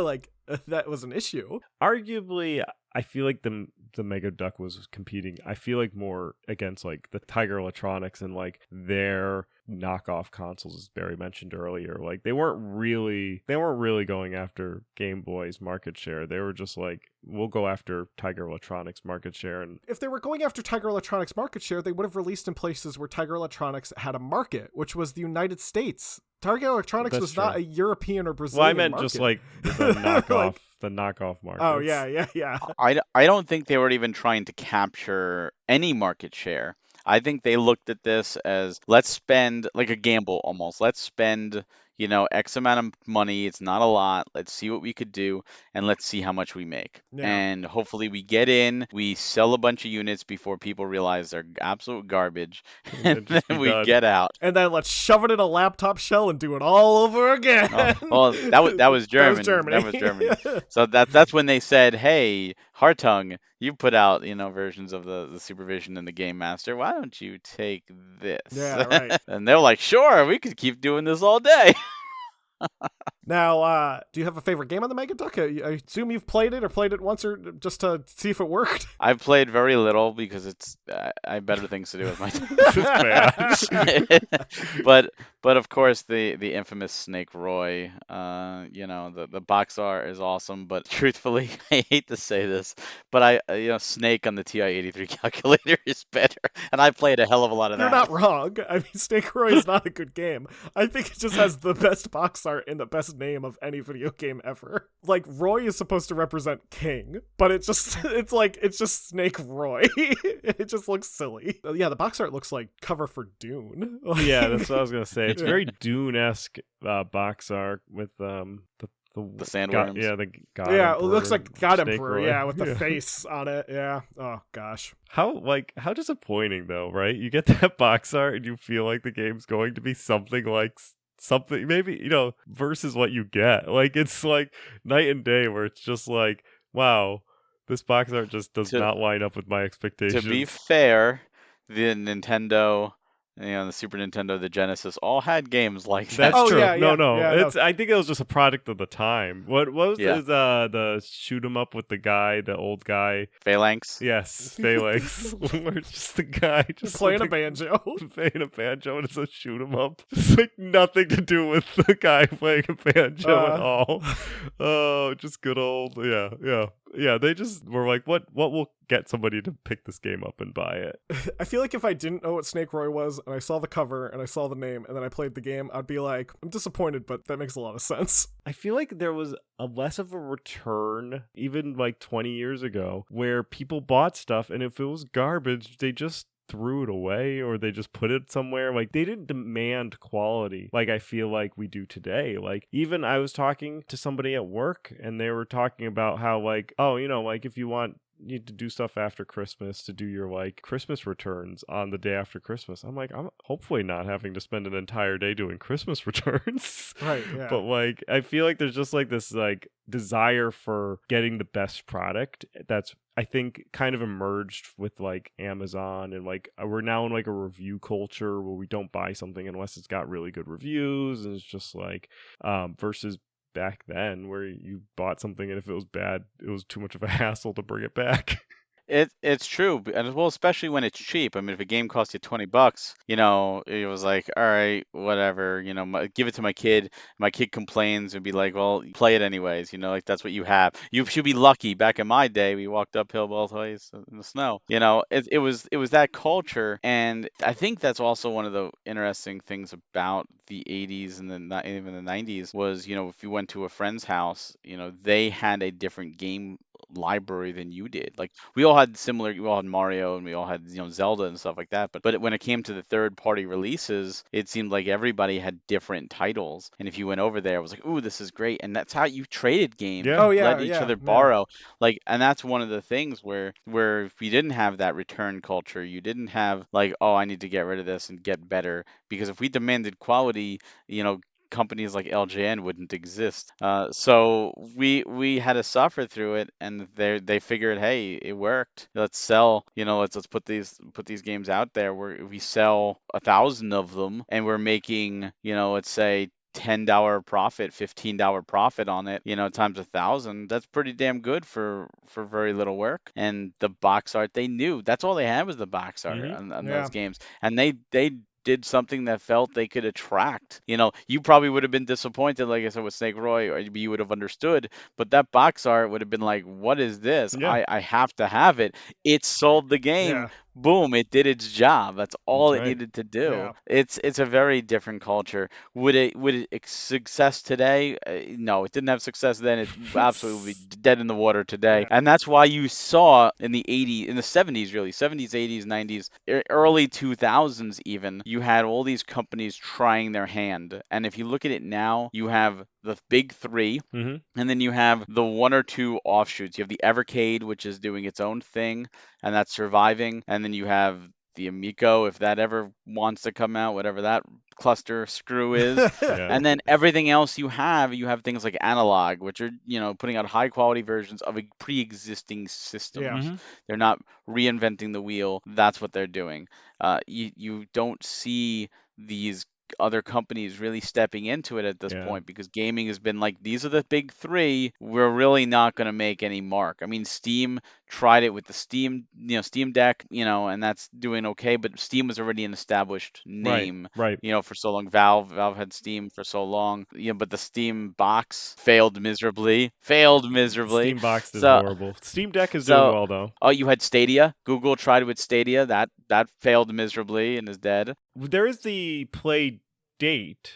an issue. Arguably, I feel like the Megaduck was competing, I feel like, more against like the Tiger Electronics and like their knockoff consoles, as Barry mentioned earlier. Like they weren't really going after Game Boy's market share. They were just like, we'll go after Tiger Electronics market share. And if they were going after Tiger Electronics market share, they would have released in places where Tiger Electronics had a market, which was the United States. Tiger Electronics was not a European or Brazilian Well, I meant market. just like the knockoff, the knockoff market. Oh, yeah. I don't think they were even trying to capture any market share. I think they looked at this as, let's spend, like a gamble almost. Let's spend, X amount of money. It's not a lot. Let's see what we could do, and let's see how much we make. Yeah. And hopefully we get in, we sell a bunch of units before people realize they're absolute garbage, and then we get out. And then let's shove it in a laptop shell and do it all over again. Well, that was German. That was Germany. So that's when they said, hey, Hartung, you put out, versions of the Supervision and the Game Master. Why don't you take this? Yeah, right. And they're like, sure, we could keep doing this all day. Now, do you have a favorite game on the Megaduck? I assume you've played it once or just to see if it worked. I've played very little because I have better things to do with my time. But of course the infamous Snake Roy, the box art is awesome. But truthfully, I hate to say this, but Snake on the TI-83 calculator is better, and I played a hell of a lot of that. You're not wrong. I mean, Snake Roy is not a good game. I think it just has the best box art and the best name of any video game ever. Like, Roy is supposed to represent king, but it's just Snake Roy. It just looks silly. Yeah, the box art looks like cover for Dune. Yeah, that's what I was gonna say. It's very Dune-esque box art with the sandworms. the God yeah, Emperor, it looks like God Snake Emperor. Roy. Yeah, with the face on it. Yeah. Oh gosh. How disappointing though, right? You get that box art and you feel like the game's going to be something maybe, versus what you get. Like, it's like night and day, where it's just like, wow, this box art just does not line up with my expectations. To be fair, the Nintendo, the Super Nintendo, the Genesis, all had games like that. That's true. Yeah, no. Yeah, I think it was just a product of the time. What was the shoot 'em up with the guy, the old guy? Phalanx? Yes, Phalanx. Where it's just the guy just playing a banjo. Playing a banjo, and it's a shoot 'em up. It's like nothing to do with the guy playing a banjo at all. Oh, just good old yeah. They just were like, what will get somebody to pick this game up and buy it? I feel like if I didn't know what Snake Roy was and I saw the cover and I saw the name and then I played the game, I'd be like, I'm disappointed, but that makes a lot of sense. I feel like there was a less of a return even like 20 years ago where people bought stuff, and if it was garbage, they just threw it away or they just put it somewhere. Like, they didn't demand quality like I feel like we do today. Like, even I was talking to somebody at work and they were talking about how, like, oh, you know, like, if you need to do stuff after Christmas to do your like Christmas returns on the day after Christmas. I'm like, I'm hopefully not having to spend an entire day doing Christmas returns. Right, yeah. But like, I feel like there's just like this like desire for getting the best product that's, I think, kind of emerged with like Amazon, and like we're now in like a review culture where we don't buy something unless it's got really good reviews, and it's just like versus back then where you bought something and if it was bad, it was too much of a hassle to bring it back. It's true, and well, especially when it's cheap. I mean, if a game costs you $20, you know, it was like, all right, whatever, you know, give it to my kid. My kid complains and be like, well, play it anyways, you know, like that's what you have. You should be lucky. Back in my day, we walked uphill both ways in the snow. You know, it was that culture, and I think that's also one of the interesting things about the 80s and even the 90s was, you know, if you went to a friend's house, you know, they had a different game library than you did. Like we all had Mario and we all had, you know, Zelda and stuff like that. But when it came to the third party releases, it seemed like everybody had different titles. And if you went over there, it was like, ooh, this is great. And that's how you traded games. Yeah. Oh yeah, Let each other borrow. Like, and that's one of the things where if you didn't have that return culture, you didn't have like, oh, I need to get rid of this and get better. Because if we demanded quality, you know, companies like LJN wouldn't exist. So we had to suffer through it, and they figured, hey, it worked. Let's sell. You know, let's put these games out there where we sell 1,000 of them, and we're making, you know, let's say $10 profit, $15 profit on it, you know, times 1,000. That's pretty damn good for very little work. And the box art, they knew that's all they had was the box art on those games, and they did something that felt they could attract. You know, you probably would have been disappointed, like I said, with Snake Roy, or you would have understood, but that box art would have been like, what is this? Yeah. I have to have it. It sold the game. Yeah. Boom, it did its job. That's all That's it right. needed to do. Yeah. It's a very different culture. Would it success today? No, it didn't have success then. It absolutely would be dead in the water today. Yeah. And that's why you saw in the 70s, really, 70s, 80s, 90s, early 2000s even, you had all these companies trying their hand. And if you look at it now, you have the big three, and then you have the one or two offshoots. You have the Evercade, which is doing its own thing, and that's surviving. And then you have the Amico, if that ever wants to come out, whatever that cluster screw is. Yeah. And then everything else you have things like Analog, which are, you know, putting out high quality versions of a pre-existing system. Yeah. They're not reinventing the wheel. That's what they're doing. You don't see these other companies really stepping into it at this point, because gaming has been like, these are the big three. We're really not going to make any mark. I mean, Steam tried it with the Steam Deck, you know, and that's doing okay, but Steam was already an established name, right. You know, for so long. Valve had Steam for so long, you know, but the Steam box failed miserably. Steam box is horrible. Steam Deck is doing well though. Oh, you had Stadia. Google tried it with Stadia. That failed miserably and is dead. There is the Play Date,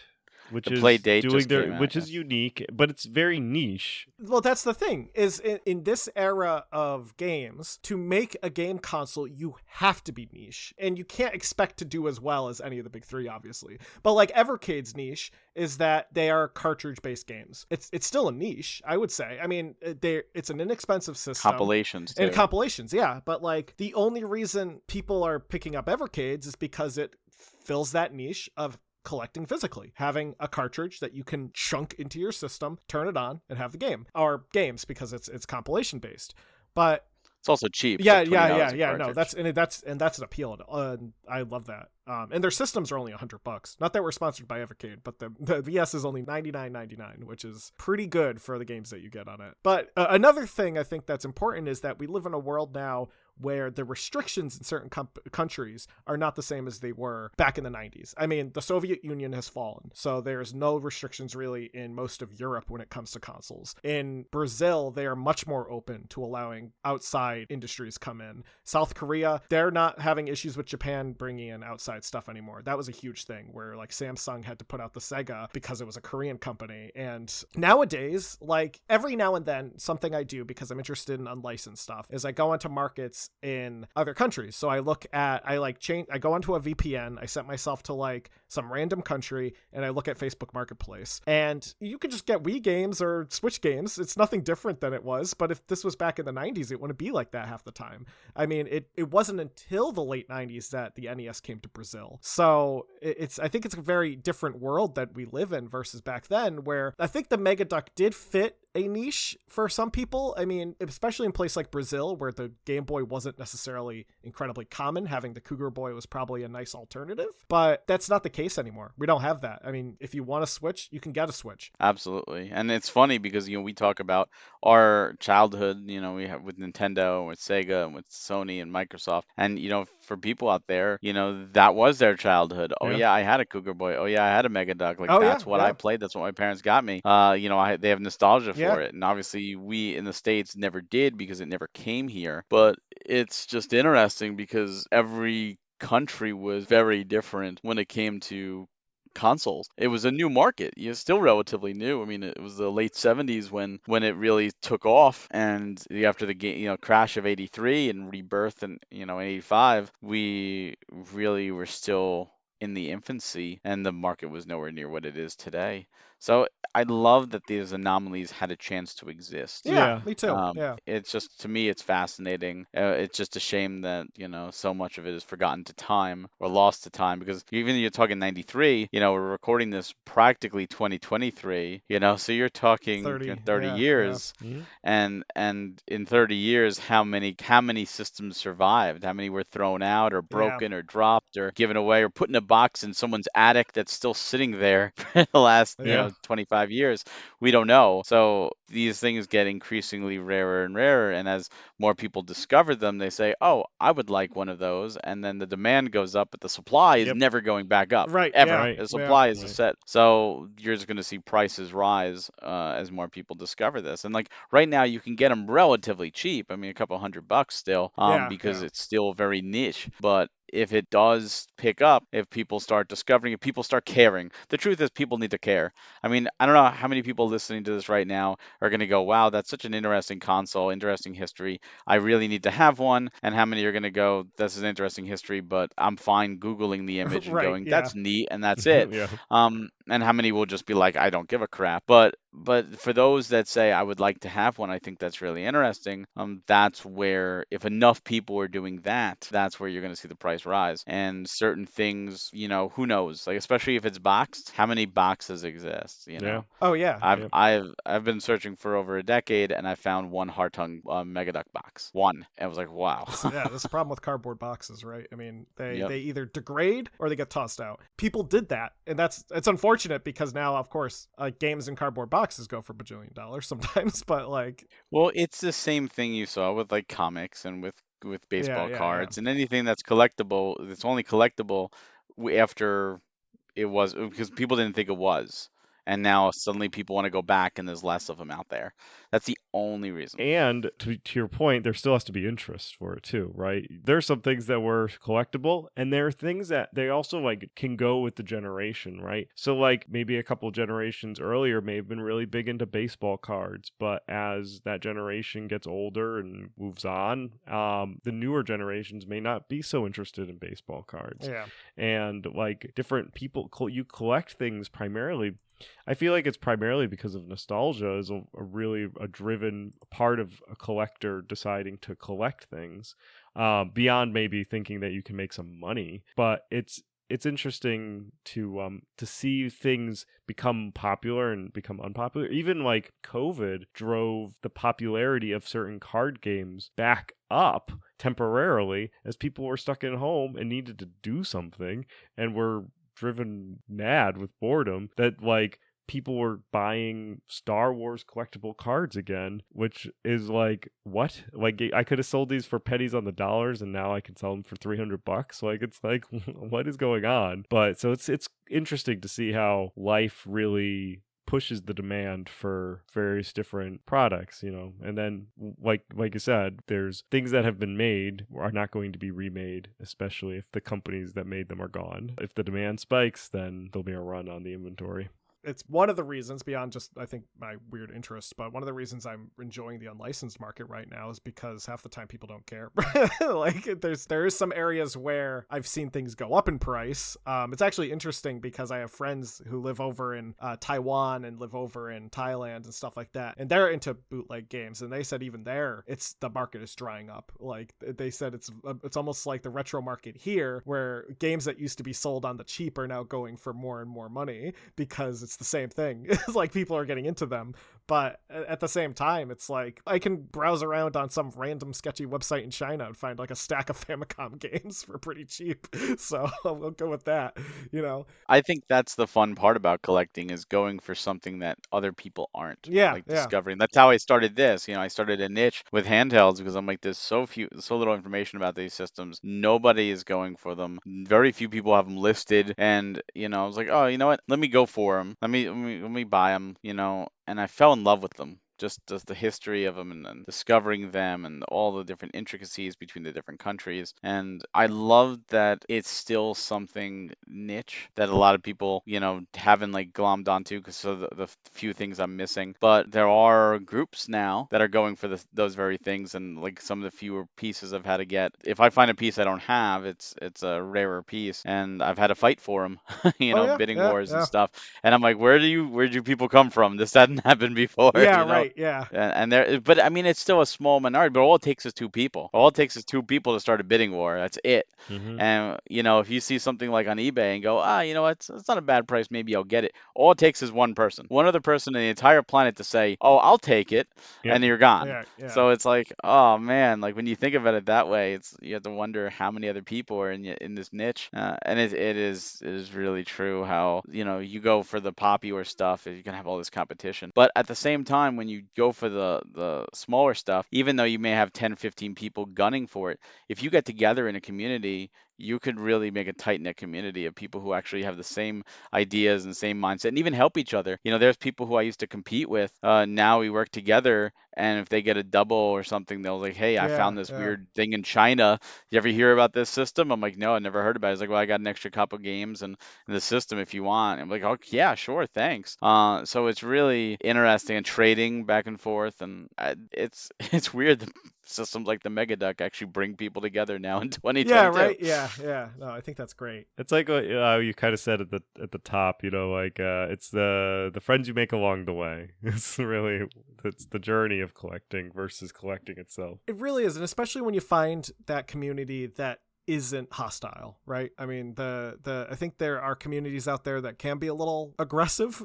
which is unique, but it's very niche. Well, that's the thing, is in this era of games, to make a game console, you have to be niche, and you can't expect to do as well as any of the big three, obviously. But like Evercade's niche is that they are cartridge-based games. It's still a niche, I would say. I mean, it's an inexpensive system. Compilations, too. And compilations, yeah. But like, the only reason people are picking up Evercades is because it fills that niche of collecting physically, having a cartridge that you can chunk into your system, turn it on, and have the game, or games, because it's compilation based. But it's also cheap. Yeah. No, that's an appeal. I love that. And their systems are only $100. Not that we're sponsored by Evercade, but the VS is only $99.99, which is pretty good for the games that you get on it. But another thing I think that's important is that we live in a world now where the restrictions in certain countries are not the same as they were back in the 90s. I mean, the Soviet Union has fallen, so there's no restrictions really in most of Europe when it comes to consoles. In Brazil, they are much more open to allowing outside industries come in. South Korea, they're not having issues with Japan bringing in outside stuff anymore. That was a huge thing where like Samsung had to put out the Sega because it was a Korean company. And nowadays, like every now and then, something I do because I'm interested in unlicensed stuff is I go into markets in other countries. So I go onto a VPN, I set myself to like some random country, and I look at Facebook Marketplace. And you could just get Wii games or Switch games. It's nothing different than it was. But if this was back in the 90s, it wouldn't be like that half the time. I mean, it wasn't until the late 90s that the NES came to Brazil. So I think it's a very different world that we live in versus back then, where I think the Mega Duck did fit a niche for some people. I mean, especially in places like Brazil, where the Game Boy wasn't necessarily incredibly common. Having the Cougar Boy was probably a nice alternative, but that's not the case anymore. We don't have that. I mean, if you want a Switch, you can get a Switch. Absolutely. And it's funny because, we talk about our childhood, we have with Nintendo, with Sega, and with Sony and Microsoft. And, for people out there, that was their childhood. Oh, yeah, I had a Cougar Boy. Oh, yeah, I had a Mega Duck. Like, that's what I played. That's what my parents got me. They have nostalgia for it. And obviously, we in the States never did because it never came here. But it's just interesting because every country was very different when it came to consoles. It was a new market. It's still relatively new. I mean, it was the late 70s when it really took off, and after the game, crash of 83 and rebirth in 85, we really were still in the infancy, and the market was nowhere near what it is today. So I love that these anomalies had a chance to exist. Yeah, me too. It's just, to me, it's fascinating. It's just a shame that, so much of it is forgotten to time or lost to time, because even you're talking 93, we're recording this practically 2023, so you're talking 30 years. Yeah. And in 30 years, how many systems survived? How many were thrown out or broken or dropped or given away or put in a box in someone's attic that's still sitting there for the last 25 years? We don't know. So these things get increasingly rarer and rarer, and as more people discover them, they say, oh, I would like one of those, and then the demand goes up, but the supply is never going back up. Ever. The supply is set. So you're just going to see prices rise as more people discover this. And like right now, you can get them relatively cheap. I mean, a couple $100 still, because it's still very niche. But if it does pick up, if people start discovering, if people start caring, the truth is people need to care. I mean, I don't know how many people listening to this right now are going to go, wow, that's such an interesting console, interesting history. I really need to have one. And how many are going to go, this is an interesting history, but I'm fine Googling the image and going, that's neat, and that's it. And how many will just be like, I don't give a crap. But for those that say, I would like to have one, I think that's really interesting. That's where, if enough people are doing that, that's where you're going to see the price rise. And certain things, who knows? Like, especially if it's boxed, how many boxes exist? Oh yeah. I've been searching for over a decade, and I found one Hartung Megaduck box. One. And I was like, wow. That's the problem with cardboard boxes, right? I mean, they either degrade or they get tossed out. People did that, and it's unfortunate because now, of course, games in cardboard boxes go for $1 bajillion sometimes, but like, well, it's the same thing you saw with like comics and with baseball cards and anything that's collectible. It's only collectible after it was, because people didn't think it was, and now suddenly people want to go back and there's less of them out there. That's the only reason. And to your point, there still has to be interest for it too, right? There's some things that were collectible, and there are things that they also like can go with the generation, right? So like maybe a couple generations earlier may have been really big into baseball cards, but as that generation gets older and moves on, the newer generations may not be so interested in baseball cards. And like different people, you collect things primarily. I feel like it's primarily because of nostalgia is a really driven part of a collector deciding to collect things, beyond maybe thinking that you can make some money. But it's interesting to see things become popular and become unpopular. Even like COVID drove the popularity of certain card games back up temporarily as people were stuck at home and needed to do something and were driven mad with boredom, that like people were buying Star Wars collectible cards again, which is like, what? Like, I could have sold these for pennies on the dollars and now I can sell them for $300. Like, it's like, what is going on? But so it's interesting to see how life really pushes the demand for various different products, and then like you said, there's things that have been made are not going to be remade, especially if the companies that made them are gone. If the demand spikes, then there'll be a run on the inventory. it's one of the reasons, beyond just, I think, my weird interest, but one of the reasons I'm enjoying the unlicensed market right now is because half the time people don't care. Like there is some areas where I've seen things go up in price. It's actually interesting because I have friends who live over in Taiwan and live over in Thailand and stuff like that, and they're into bootleg games, and they said even there the market is drying up. Like they said it's almost like the retro market here, where games that used to be sold on the cheap are now going for more and more money because it's the same thing. It's like people are getting into them, but at the same time, it's like I can browse around on some random sketchy website in China and find like a stack of Famicom games for pretty cheap. So I'll go with that, you know. I think that's the fun part about collecting, is going for something that other people aren't. Yeah, like discovering. That's how I started this. I started a niche with handhelds because I'm like, there's so little information about these systems. Nobody is going for them. Very few people have them listed, and I was like, oh, you know what? Let me go for them. Let me buy them. And I fell in love with them. Just the history of them and discovering them and all the different intricacies between the different countries. And I love that it's still something niche that a lot of people, haven't like glommed onto because of the few things I'm missing. But there are groups now that are going for those very things, and like some of the fewer pieces I've had to get. If I find a piece I don't have, it's a rarer piece, and I've had to fight for them, bidding wars and stuff. And I'm like, where do people come from? This hadn't happened before. Yeah, right. Yeah. And but I mean, it's still a small minority, but all it takes is two people. All it takes is two people to start a bidding war. That's it. Mm-hmm. And, if you see something like on eBay and go, you know what, it's not a bad price, maybe I'll get it. All it takes is one other person on the entire planet to say, oh, I'll take it, and you're gone. Yeah. So it's like, oh man, like when you think about it that way, you have to wonder how many other people are in this niche. And it is really true how, you go for the popular stuff, you can have all this competition. But at the same time, when you go for the smaller stuff, even though you may have 10, 15 people gunning for it, if you get together in a community, you could really make a tight-knit community of people who actually have the same ideas and same mindset and even help each other. There's people who I used to compete with. Now we work together, and if they get a double or something, they'll like, hey, I found this weird thing in China. You ever hear about this system? I'm like, no, I never heard about it. He's like, well, I got an extra couple games and the system if you want. I'm like, oh, yeah, sure, thanks. So it's really interesting, and trading back and forth, and it's weird that systems like the Megaduck actually bring people together now in 2022. Yeah, right. Yeah. No, I think that's great. It's like what you kind of said at the top. It's the friends you make along the way. It's the journey of collecting versus collecting itself. It really is, and especially when you find that community that isn't hostile, right? I mean, I think there are communities out there that can be a little aggressive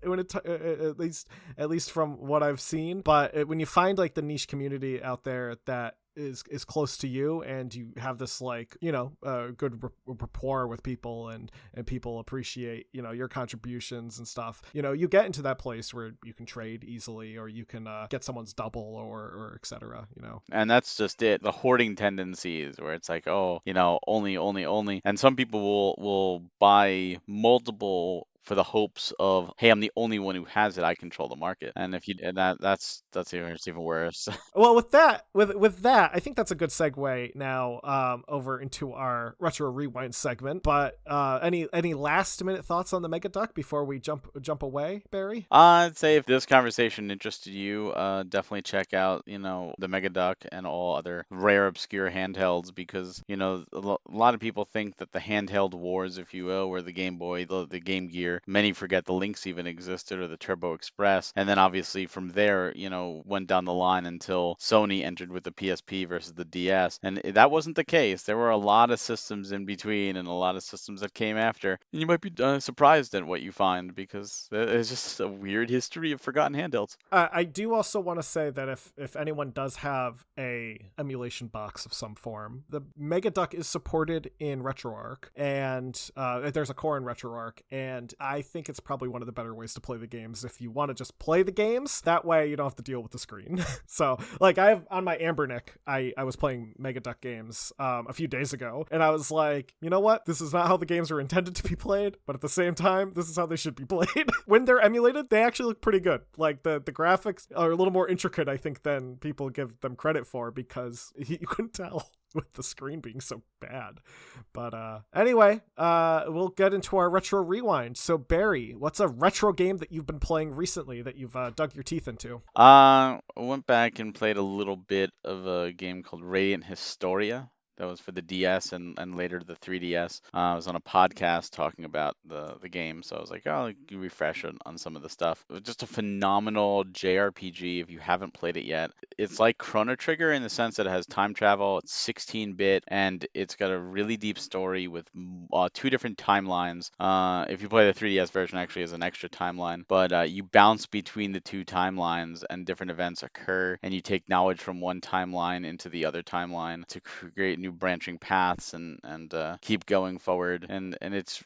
when at least from what I've seen. But when you find like the niche community out there that is close to you, and you have this like good rapport with people, and people appreciate your contributions and stuff, you get into that place where you can trade easily, or you can get someone's double or etc. And that's just it, the hoarding tendencies where it's like, oh, only, and some people will buy multiple for the hopes of, hey, I'm the only one who has it, I control the market. And that's even worse. Well, with that, I think that's a good segue now over into our Retro Rewind segment. But any last minute thoughts on the Megaduck before we jump away, Barry? I'd say if this conversation interested you, definitely check out the Megaduck and all other rare obscure handhelds, because a lot of people think that the handheld wars, if you will, were the Game Boy, the Game Gear. Many forget the Lynx even existed, or the Turbo Express. And then obviously from there, went down the line until Sony entered with the PSP versus the DS. And that wasn't the case. There were a lot of systems in between, and a lot of systems that came after. And you might be surprised at what you find, because it's just a weird history of forgotten handhelds. I do also want to say that if anyone does have a emulation box of some form, the Megaduck is supported in RetroArch, and there's a core in RetroArch, and I think it's probably one of the better ways to play the games if you want to just play the games. That way you don't have to deal with the screen. So like I have on my Ambernick, I was playing Megaduck games a few days ago, and I was like, you know what? This is not how the games are intended to be played, but at the same time, this is how they should be played. When they're emulated, they actually look pretty good. Like the graphics are a little more intricate, I think, than people give them credit for, because you couldn't tell. with the screen being so bad. But anyway, we'll get into our retro rewind. So Barry, what's a retro game that you've been playing recently that you've dug your teeth into? I went back and played a little bit of a game called Radiant Historia. That was for the DS and later the 3DS. I was on a podcast talking about the game, so I was like, oh, I'll refresh on some of the stuff. It was just a phenomenal JRPG if you haven't played it yet. It's like Chrono Trigger in the sense that it has time travel, it's 16-bit, and it's got a really deep story with 2 different timelines. If you play the 3DS version, actually has an extra timeline, but you bounce between the 2 timelines and different events occur, and you take knowledge from one timeline into the other timeline to create new branching paths and keep going forward, and it's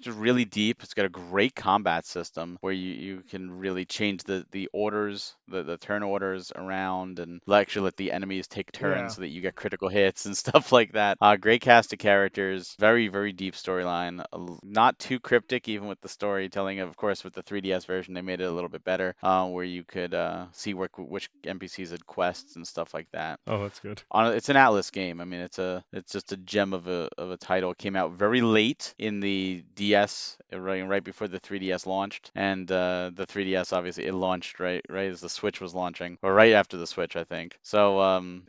just really deep. It's got a great combat system where you can really change the orders, the turn orders around, and actually let the enemies take turns so that you get critical hits and stuff like that. Great cast of characters, very, very deep storyline, not too cryptic even with the storytelling. Of course, with the 3DS version, they made it a little bit better, where you could see which NPCs had quests and stuff like that. Oh, that's good. It's an Atlas game. I mean, it's just a gem of a title. It came out very late in the DS, right before the 3DS launched, and the 3DS obviously it launched right as the Switch was launching, or right after the Switch, I think. So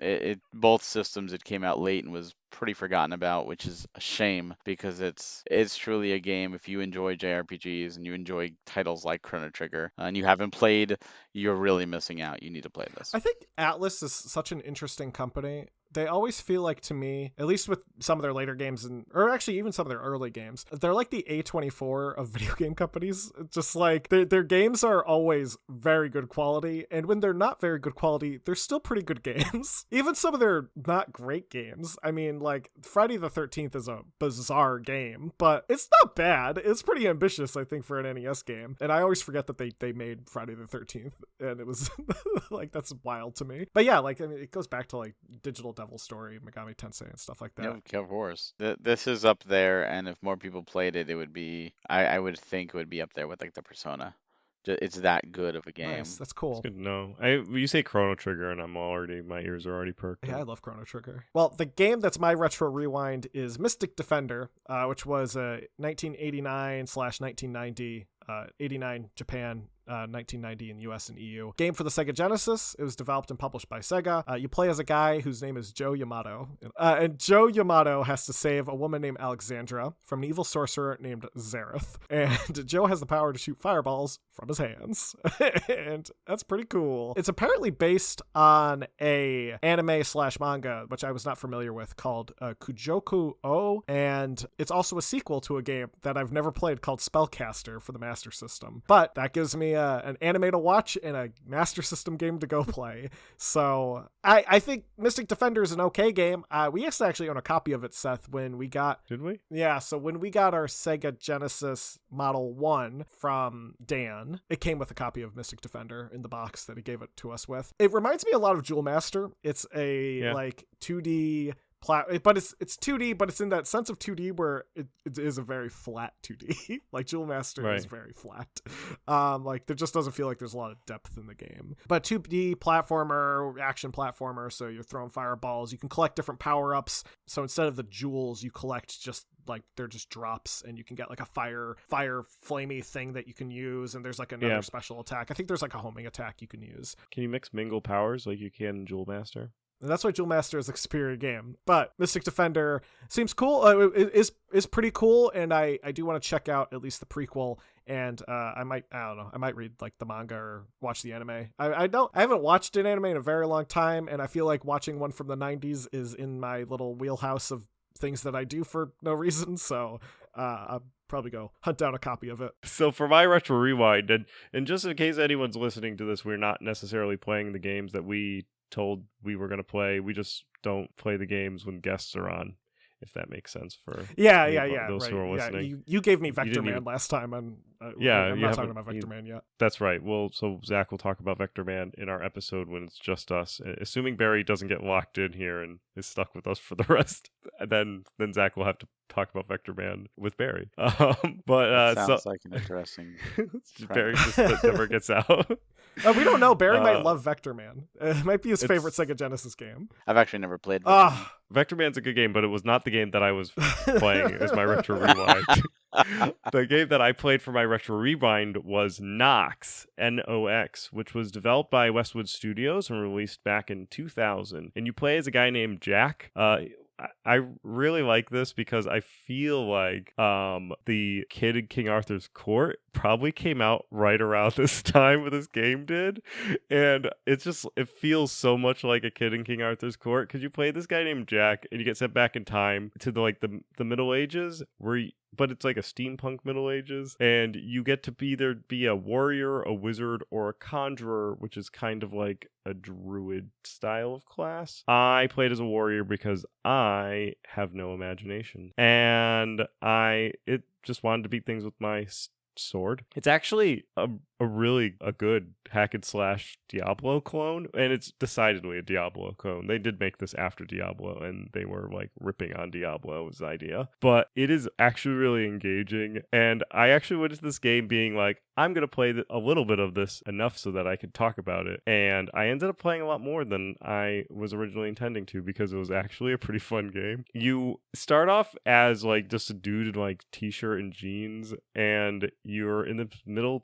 both systems it came out late and was pretty forgotten about, which is a shame because it's truly a game. If you enjoy JRPGs and you enjoy titles like Chrono Trigger and you haven't played, you're really missing out. You need to play this. I think Atlas is such an interesting company. They always feel like, to me, at least with some of their later games, or actually even some of their early games, they're like the A24 of video game companies. Just like their games are always very good quality, and when they're not very good quality, they're still pretty good games. Even some of their not great games. I mean, like Friday the 13th is a bizarre game, but it's not bad. It's pretty ambitious, I think, for an NES game. And I always forget that they made Friday the 13th, and it was like, that's wild to me. But yeah, like, I mean, it goes back to like Digital Devil Story, Megami Tensei, and stuff like that. Yeah, of course. This is up there, and if more people played it, it would be. I would think it would be up there with like the Persona. It's that good of a game. Nice, that's cool. It's good to know. You say Chrono Trigger, and my ears are already perked. Yeah, I love Chrono Trigger. Well, the game that's my retro rewind is Mystic Defender, which was a 1989/1990, 89 Japan, 1990 in US and EU. Game for the Sega Genesis. It was developed and published by Sega. You play as a guy whose name is Joe Yamato. And Joe Yamato has to save a woman named Alexandra from an evil sorcerer named Zareth. And Joe has the power to shoot fireballs from his hands. And that's pretty cool. It's apparently based on a anime/manga, which I was not familiar with, called Kujoku O. And it's also a sequel to a game that I've never played called Spellcaster for the Master System. But that gives me an anime to watch and a Master System game to go play. So I think Mystic Defender is an okay game. We used to actually own a copy of it, Seth, when we got... Did we? Yeah, so when we got our Sega Genesis Model 1 from Dan, it came with a copy of Mystic Defender in the box that he gave it to us with. It reminds me a lot of Jewel Master. It's a like 2D... but it's 2D, but it's in that sense of 2D where it is a very flat 2D. Like Jewel Master is very flat. Like there just doesn't feel like there's a lot of depth in the game. But 2D platformer, action platformer, so you're throwing fireballs. You can collect different power-ups. So instead of the jewels, you collect just like they're just drops, and you can get like a fire flamey thing that you can use, and there's like another special attack. I think there's like a homing attack you can use. Can you mix mingle powers like you can in Jewel Master? And that's why Jewel Master is a superior game. But Mystic Defender seems cool. It is pretty cool, and I do want to check out at least the prequel. And I might read like the manga or watch the anime. I haven't watched an anime in a very long time, and I feel like watching one from the 90s is in my little wheelhouse of things that I do for no reason. So I'll probably go hunt down a copy of it. So for my retro rewind, and just in case anyone's listening to this, we're not necessarily playing the games that we told we were going to play. We just don't play the games when guests are on, if that makes sense for those who are listening. Yeah, you gave me Vector Man last time. I'm not talking about Vector Man yet. That's right. Well, so Zach will talk about Vector Man in our episode when it's just us. Assuming Barry doesn't get locked in here and is stuck with us for the rest, and then Zach will have to talk about Vector Man with Barry. That sounds like an interesting. Barry just never gets out. We don't know. Barry might love Vector Man. It might be his favorite Sega Genesis game. I've actually never played Vector Man. Vector Man's a good game, but it was not the game that I was playing as my Retro Rewind. The game that I played for my Retro Rewind was Nox, N-O-X, which was developed by Westwood Studios and released back in 2000. And you play as a guy named Jack. I really like this because I feel like the Kid in King Arthur's Court probably came out right around this time when this game did, and it feels so much like a Kid in King Arthur's Court because you play this guy named Jack and you get sent back in time to the Middle Ages but it's like a steampunk Middle Ages, and you get to either be a warrior, a wizard, or a conjurer, which is kind of like a druid style of class. I played as a warrior because I have no imagination, and I just wanted to beat things with my sword. It's actually a good hack and slash Diablo clone, and it's decidedly a Diablo clone. They did make this after Diablo, and they were like ripping on Diablo's idea, but it is actually really engaging. And I actually went into this game being like, I'm gonna play a little bit of this enough so that I could talk about it, and I ended up playing a lot more than I was originally intending to because it was actually a pretty fun game. You start off as like just a dude in like t-shirt and jeans, and you're in the Middle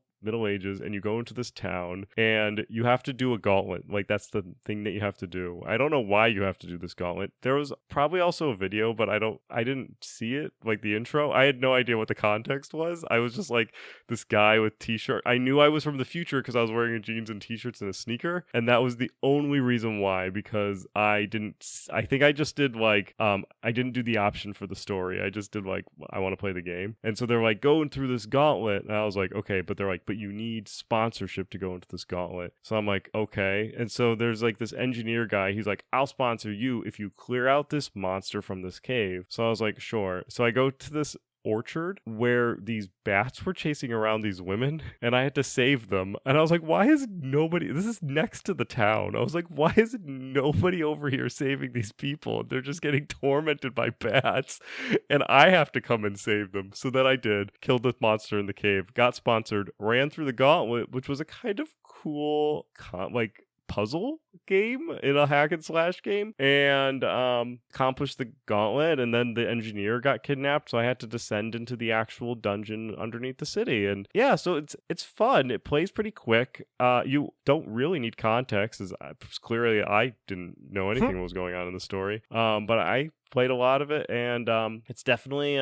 Ages, and you go into this town and you have to do a gauntlet. Like, that's the thing that you have to do. I don't know why you have to do this gauntlet. There was probably also a video, but I didn't see it, like the intro. I had no idea what the context was. I was just like this guy with t-shirt. I knew I was from the future because I was wearing jeans and t-shirts and a sneaker, and that was the only reason why, because I think I just did like I didn't do the option for the story. I just did like, I want to play the game. And so they're like going through this gauntlet, and I was like, okay, but they're like, but you need sponsorship to go into this gauntlet. So I'm like, okay. And so there's like this engineer guy. He's like, I'll sponsor you if you clear out this monster from this cave. So I was like, sure. So I go to this orchard where these bats were chasing around these women, and I had to save them. And I was like, why is nobody, this is next to the town, I was like, why is nobody over here saving these people? They're just getting tormented by bats, and I have to come and save them. So then I did, killed the monster in the cave, got sponsored, ran through the gauntlet, which was a kind of cool like puzzle game in a hack and slash game, and accomplished the gauntlet. And then the engineer got kidnapped, so I had to descend into the actual dungeon underneath the city. And yeah, so it's fun. It plays pretty quick. You don't really need context, as clearly I didn't know anything was going on in the story, but I played a lot of it, and it's definitely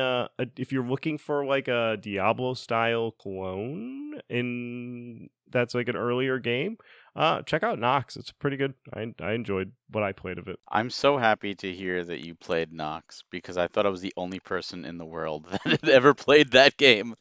if you're looking for like a Diablo style clone that's like an earlier game, check out Nox. It's pretty good. I enjoyed what I played of it. I'm so happy to hear that you played Nox, because I thought I was the only person in the world that had ever played that game,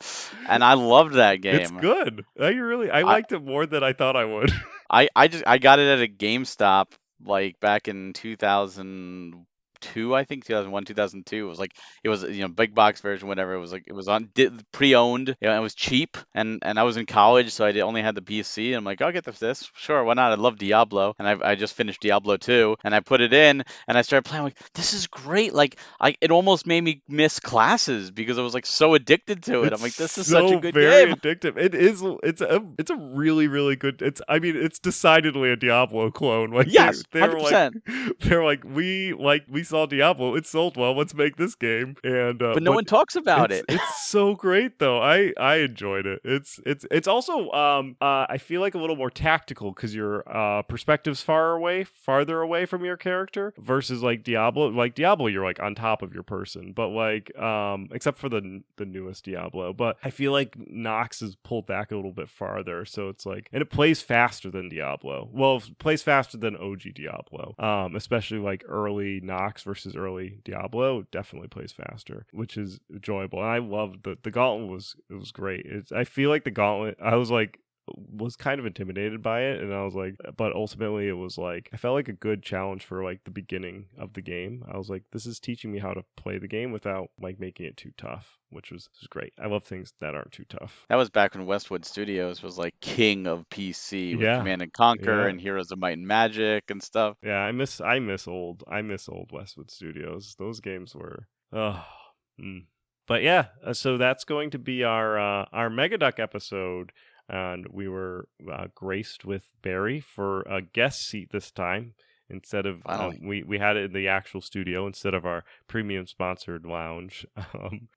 and I loved that game. It's good. I liked it more than I thought I would. I got it at a GameStop like back in 2002, I think 2001, 2002. It was big box version, whatever. It was on pre-owned. It was cheap, and I was in college, so I only had the PC. And I'm like, I'll get this. Sure, why not? I love Diablo, and I just finished Diablo 2, and I put it in, and I started playing. I'm like, this is great. Like, it almost made me miss classes because I was like so addicted to it. I'm like, this is such a good very game. Addictive. It is. It's a really, really good. It's decidedly a Diablo clone. Like, yes, they were 100%. we saw Diablo. It sold well. Let's make this game. And but no one talks about it. It's so great though. I enjoyed it. It's also I feel like a little more tactical because your perspective's farther away from your character versus like Diablo. Like Diablo, you're like on top of your person, but like except for the newest Diablo. But I feel like Nox is pulled back a little bit farther, so it's like, and it plays faster than Diablo. Well, it plays faster than OG Diablo. Especially like early Nox versus early Diablo, definitely plays faster, which is enjoyable. And I loved the gauntlet. Was great. I feel like the gauntlet, I was kind of intimidated by it, and I was like, but ultimately it was like, I felt like a good challenge for like the beginning of the game. I was like, this is teaching me how to play the game without like making it too tough, which was great. I love things that aren't too tough. That was back when Westwood Studios was like king of PC with Command and Conquer and Heroes of Might and Magic and stuff. Yeah, I miss old Westwood Studios. Those games were But yeah, so that's going to be our Megaduck episode. And we were graced with Barry for a guest seat this time. Instead of we had it in the actual studio instead of our premium sponsored lounge,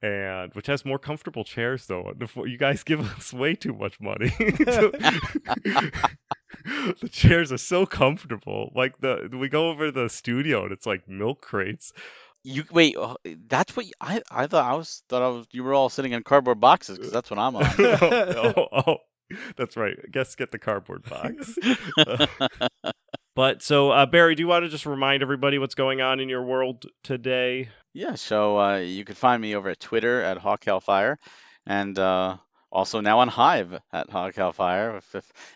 and which has more comfortable chairs though. You guys give us way too much money. The chairs are so comfortable. Like we go over to the studio and it's like milk crates. You wait. That's what I thought you were all sitting in cardboard boxes because that's what I'm on. oh, that's right. Guests get the cardboard box. But so, Barry, do you want to just remind everybody what's going on in your world today? Yeah. So you can find me over at Twitter at HawkHellfire, and also now on Hive at HawkHellfire.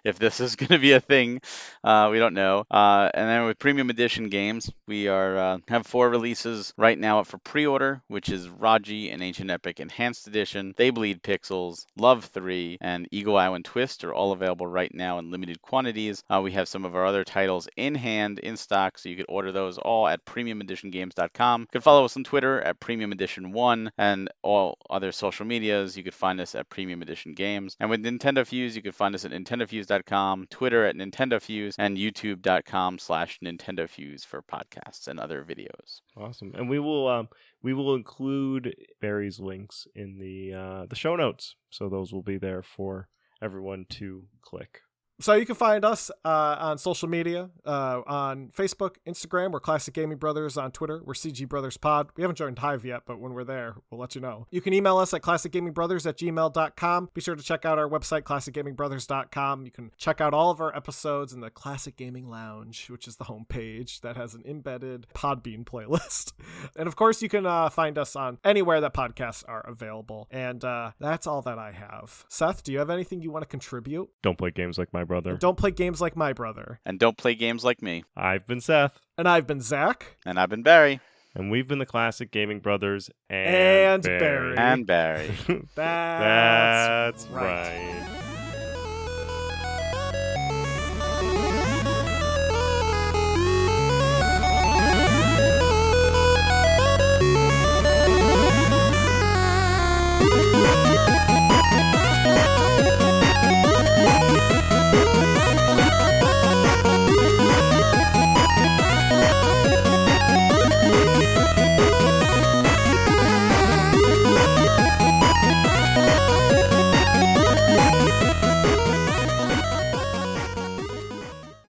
If this is going to be a thing, we don't know. And then with Premium Edition games, we are have 4 releases right now up for pre-order, which is Raji and Ancient Epic Enhanced Edition, They Bleed Pixels, Love 3, and Eagle Island Twist are all available right now in limited quantities. We have some of our other titles in hand, in stock, so you can order those all at premiumeditiongames.com. You can follow us on Twitter at Premium Edition 1 and all other social medias. You can find us at Premium Edition Games. And with Nintendo Fuse, you can find us at nintendofuse.com, Twitter at Nintendo Fuse, and youtube.com/Nintendo Fuse for podcasts and other videos. Awesome. And we will include Barry's links in the show notes, so those will be there for everyone to click. So you can find us on social media, on Facebook, Instagram. We're Classic Gaming Brothers. On Twitter, we're CG Brothers Pod. We haven't joined Hive yet, but when we're there, we'll let you know. You can email us at classicgamingbrothers@gmail.com. Be sure to check out our website, classicgamingbrothers.com. You can check out all of our episodes in the Classic Gaming Lounge, which is the homepage that has an embedded Podbean playlist. And of course, you can find us on anywhere that podcasts are available. And that's all that I have. Seth, do you have anything you want to contribute? Don't play games like my brother. And don't play games like my brother. And don't play games like me. I've been Seth. And I've been Zach. And I've been Barry. And we've been the Classic Gaming Brothers and Barry. And Barry. That's right.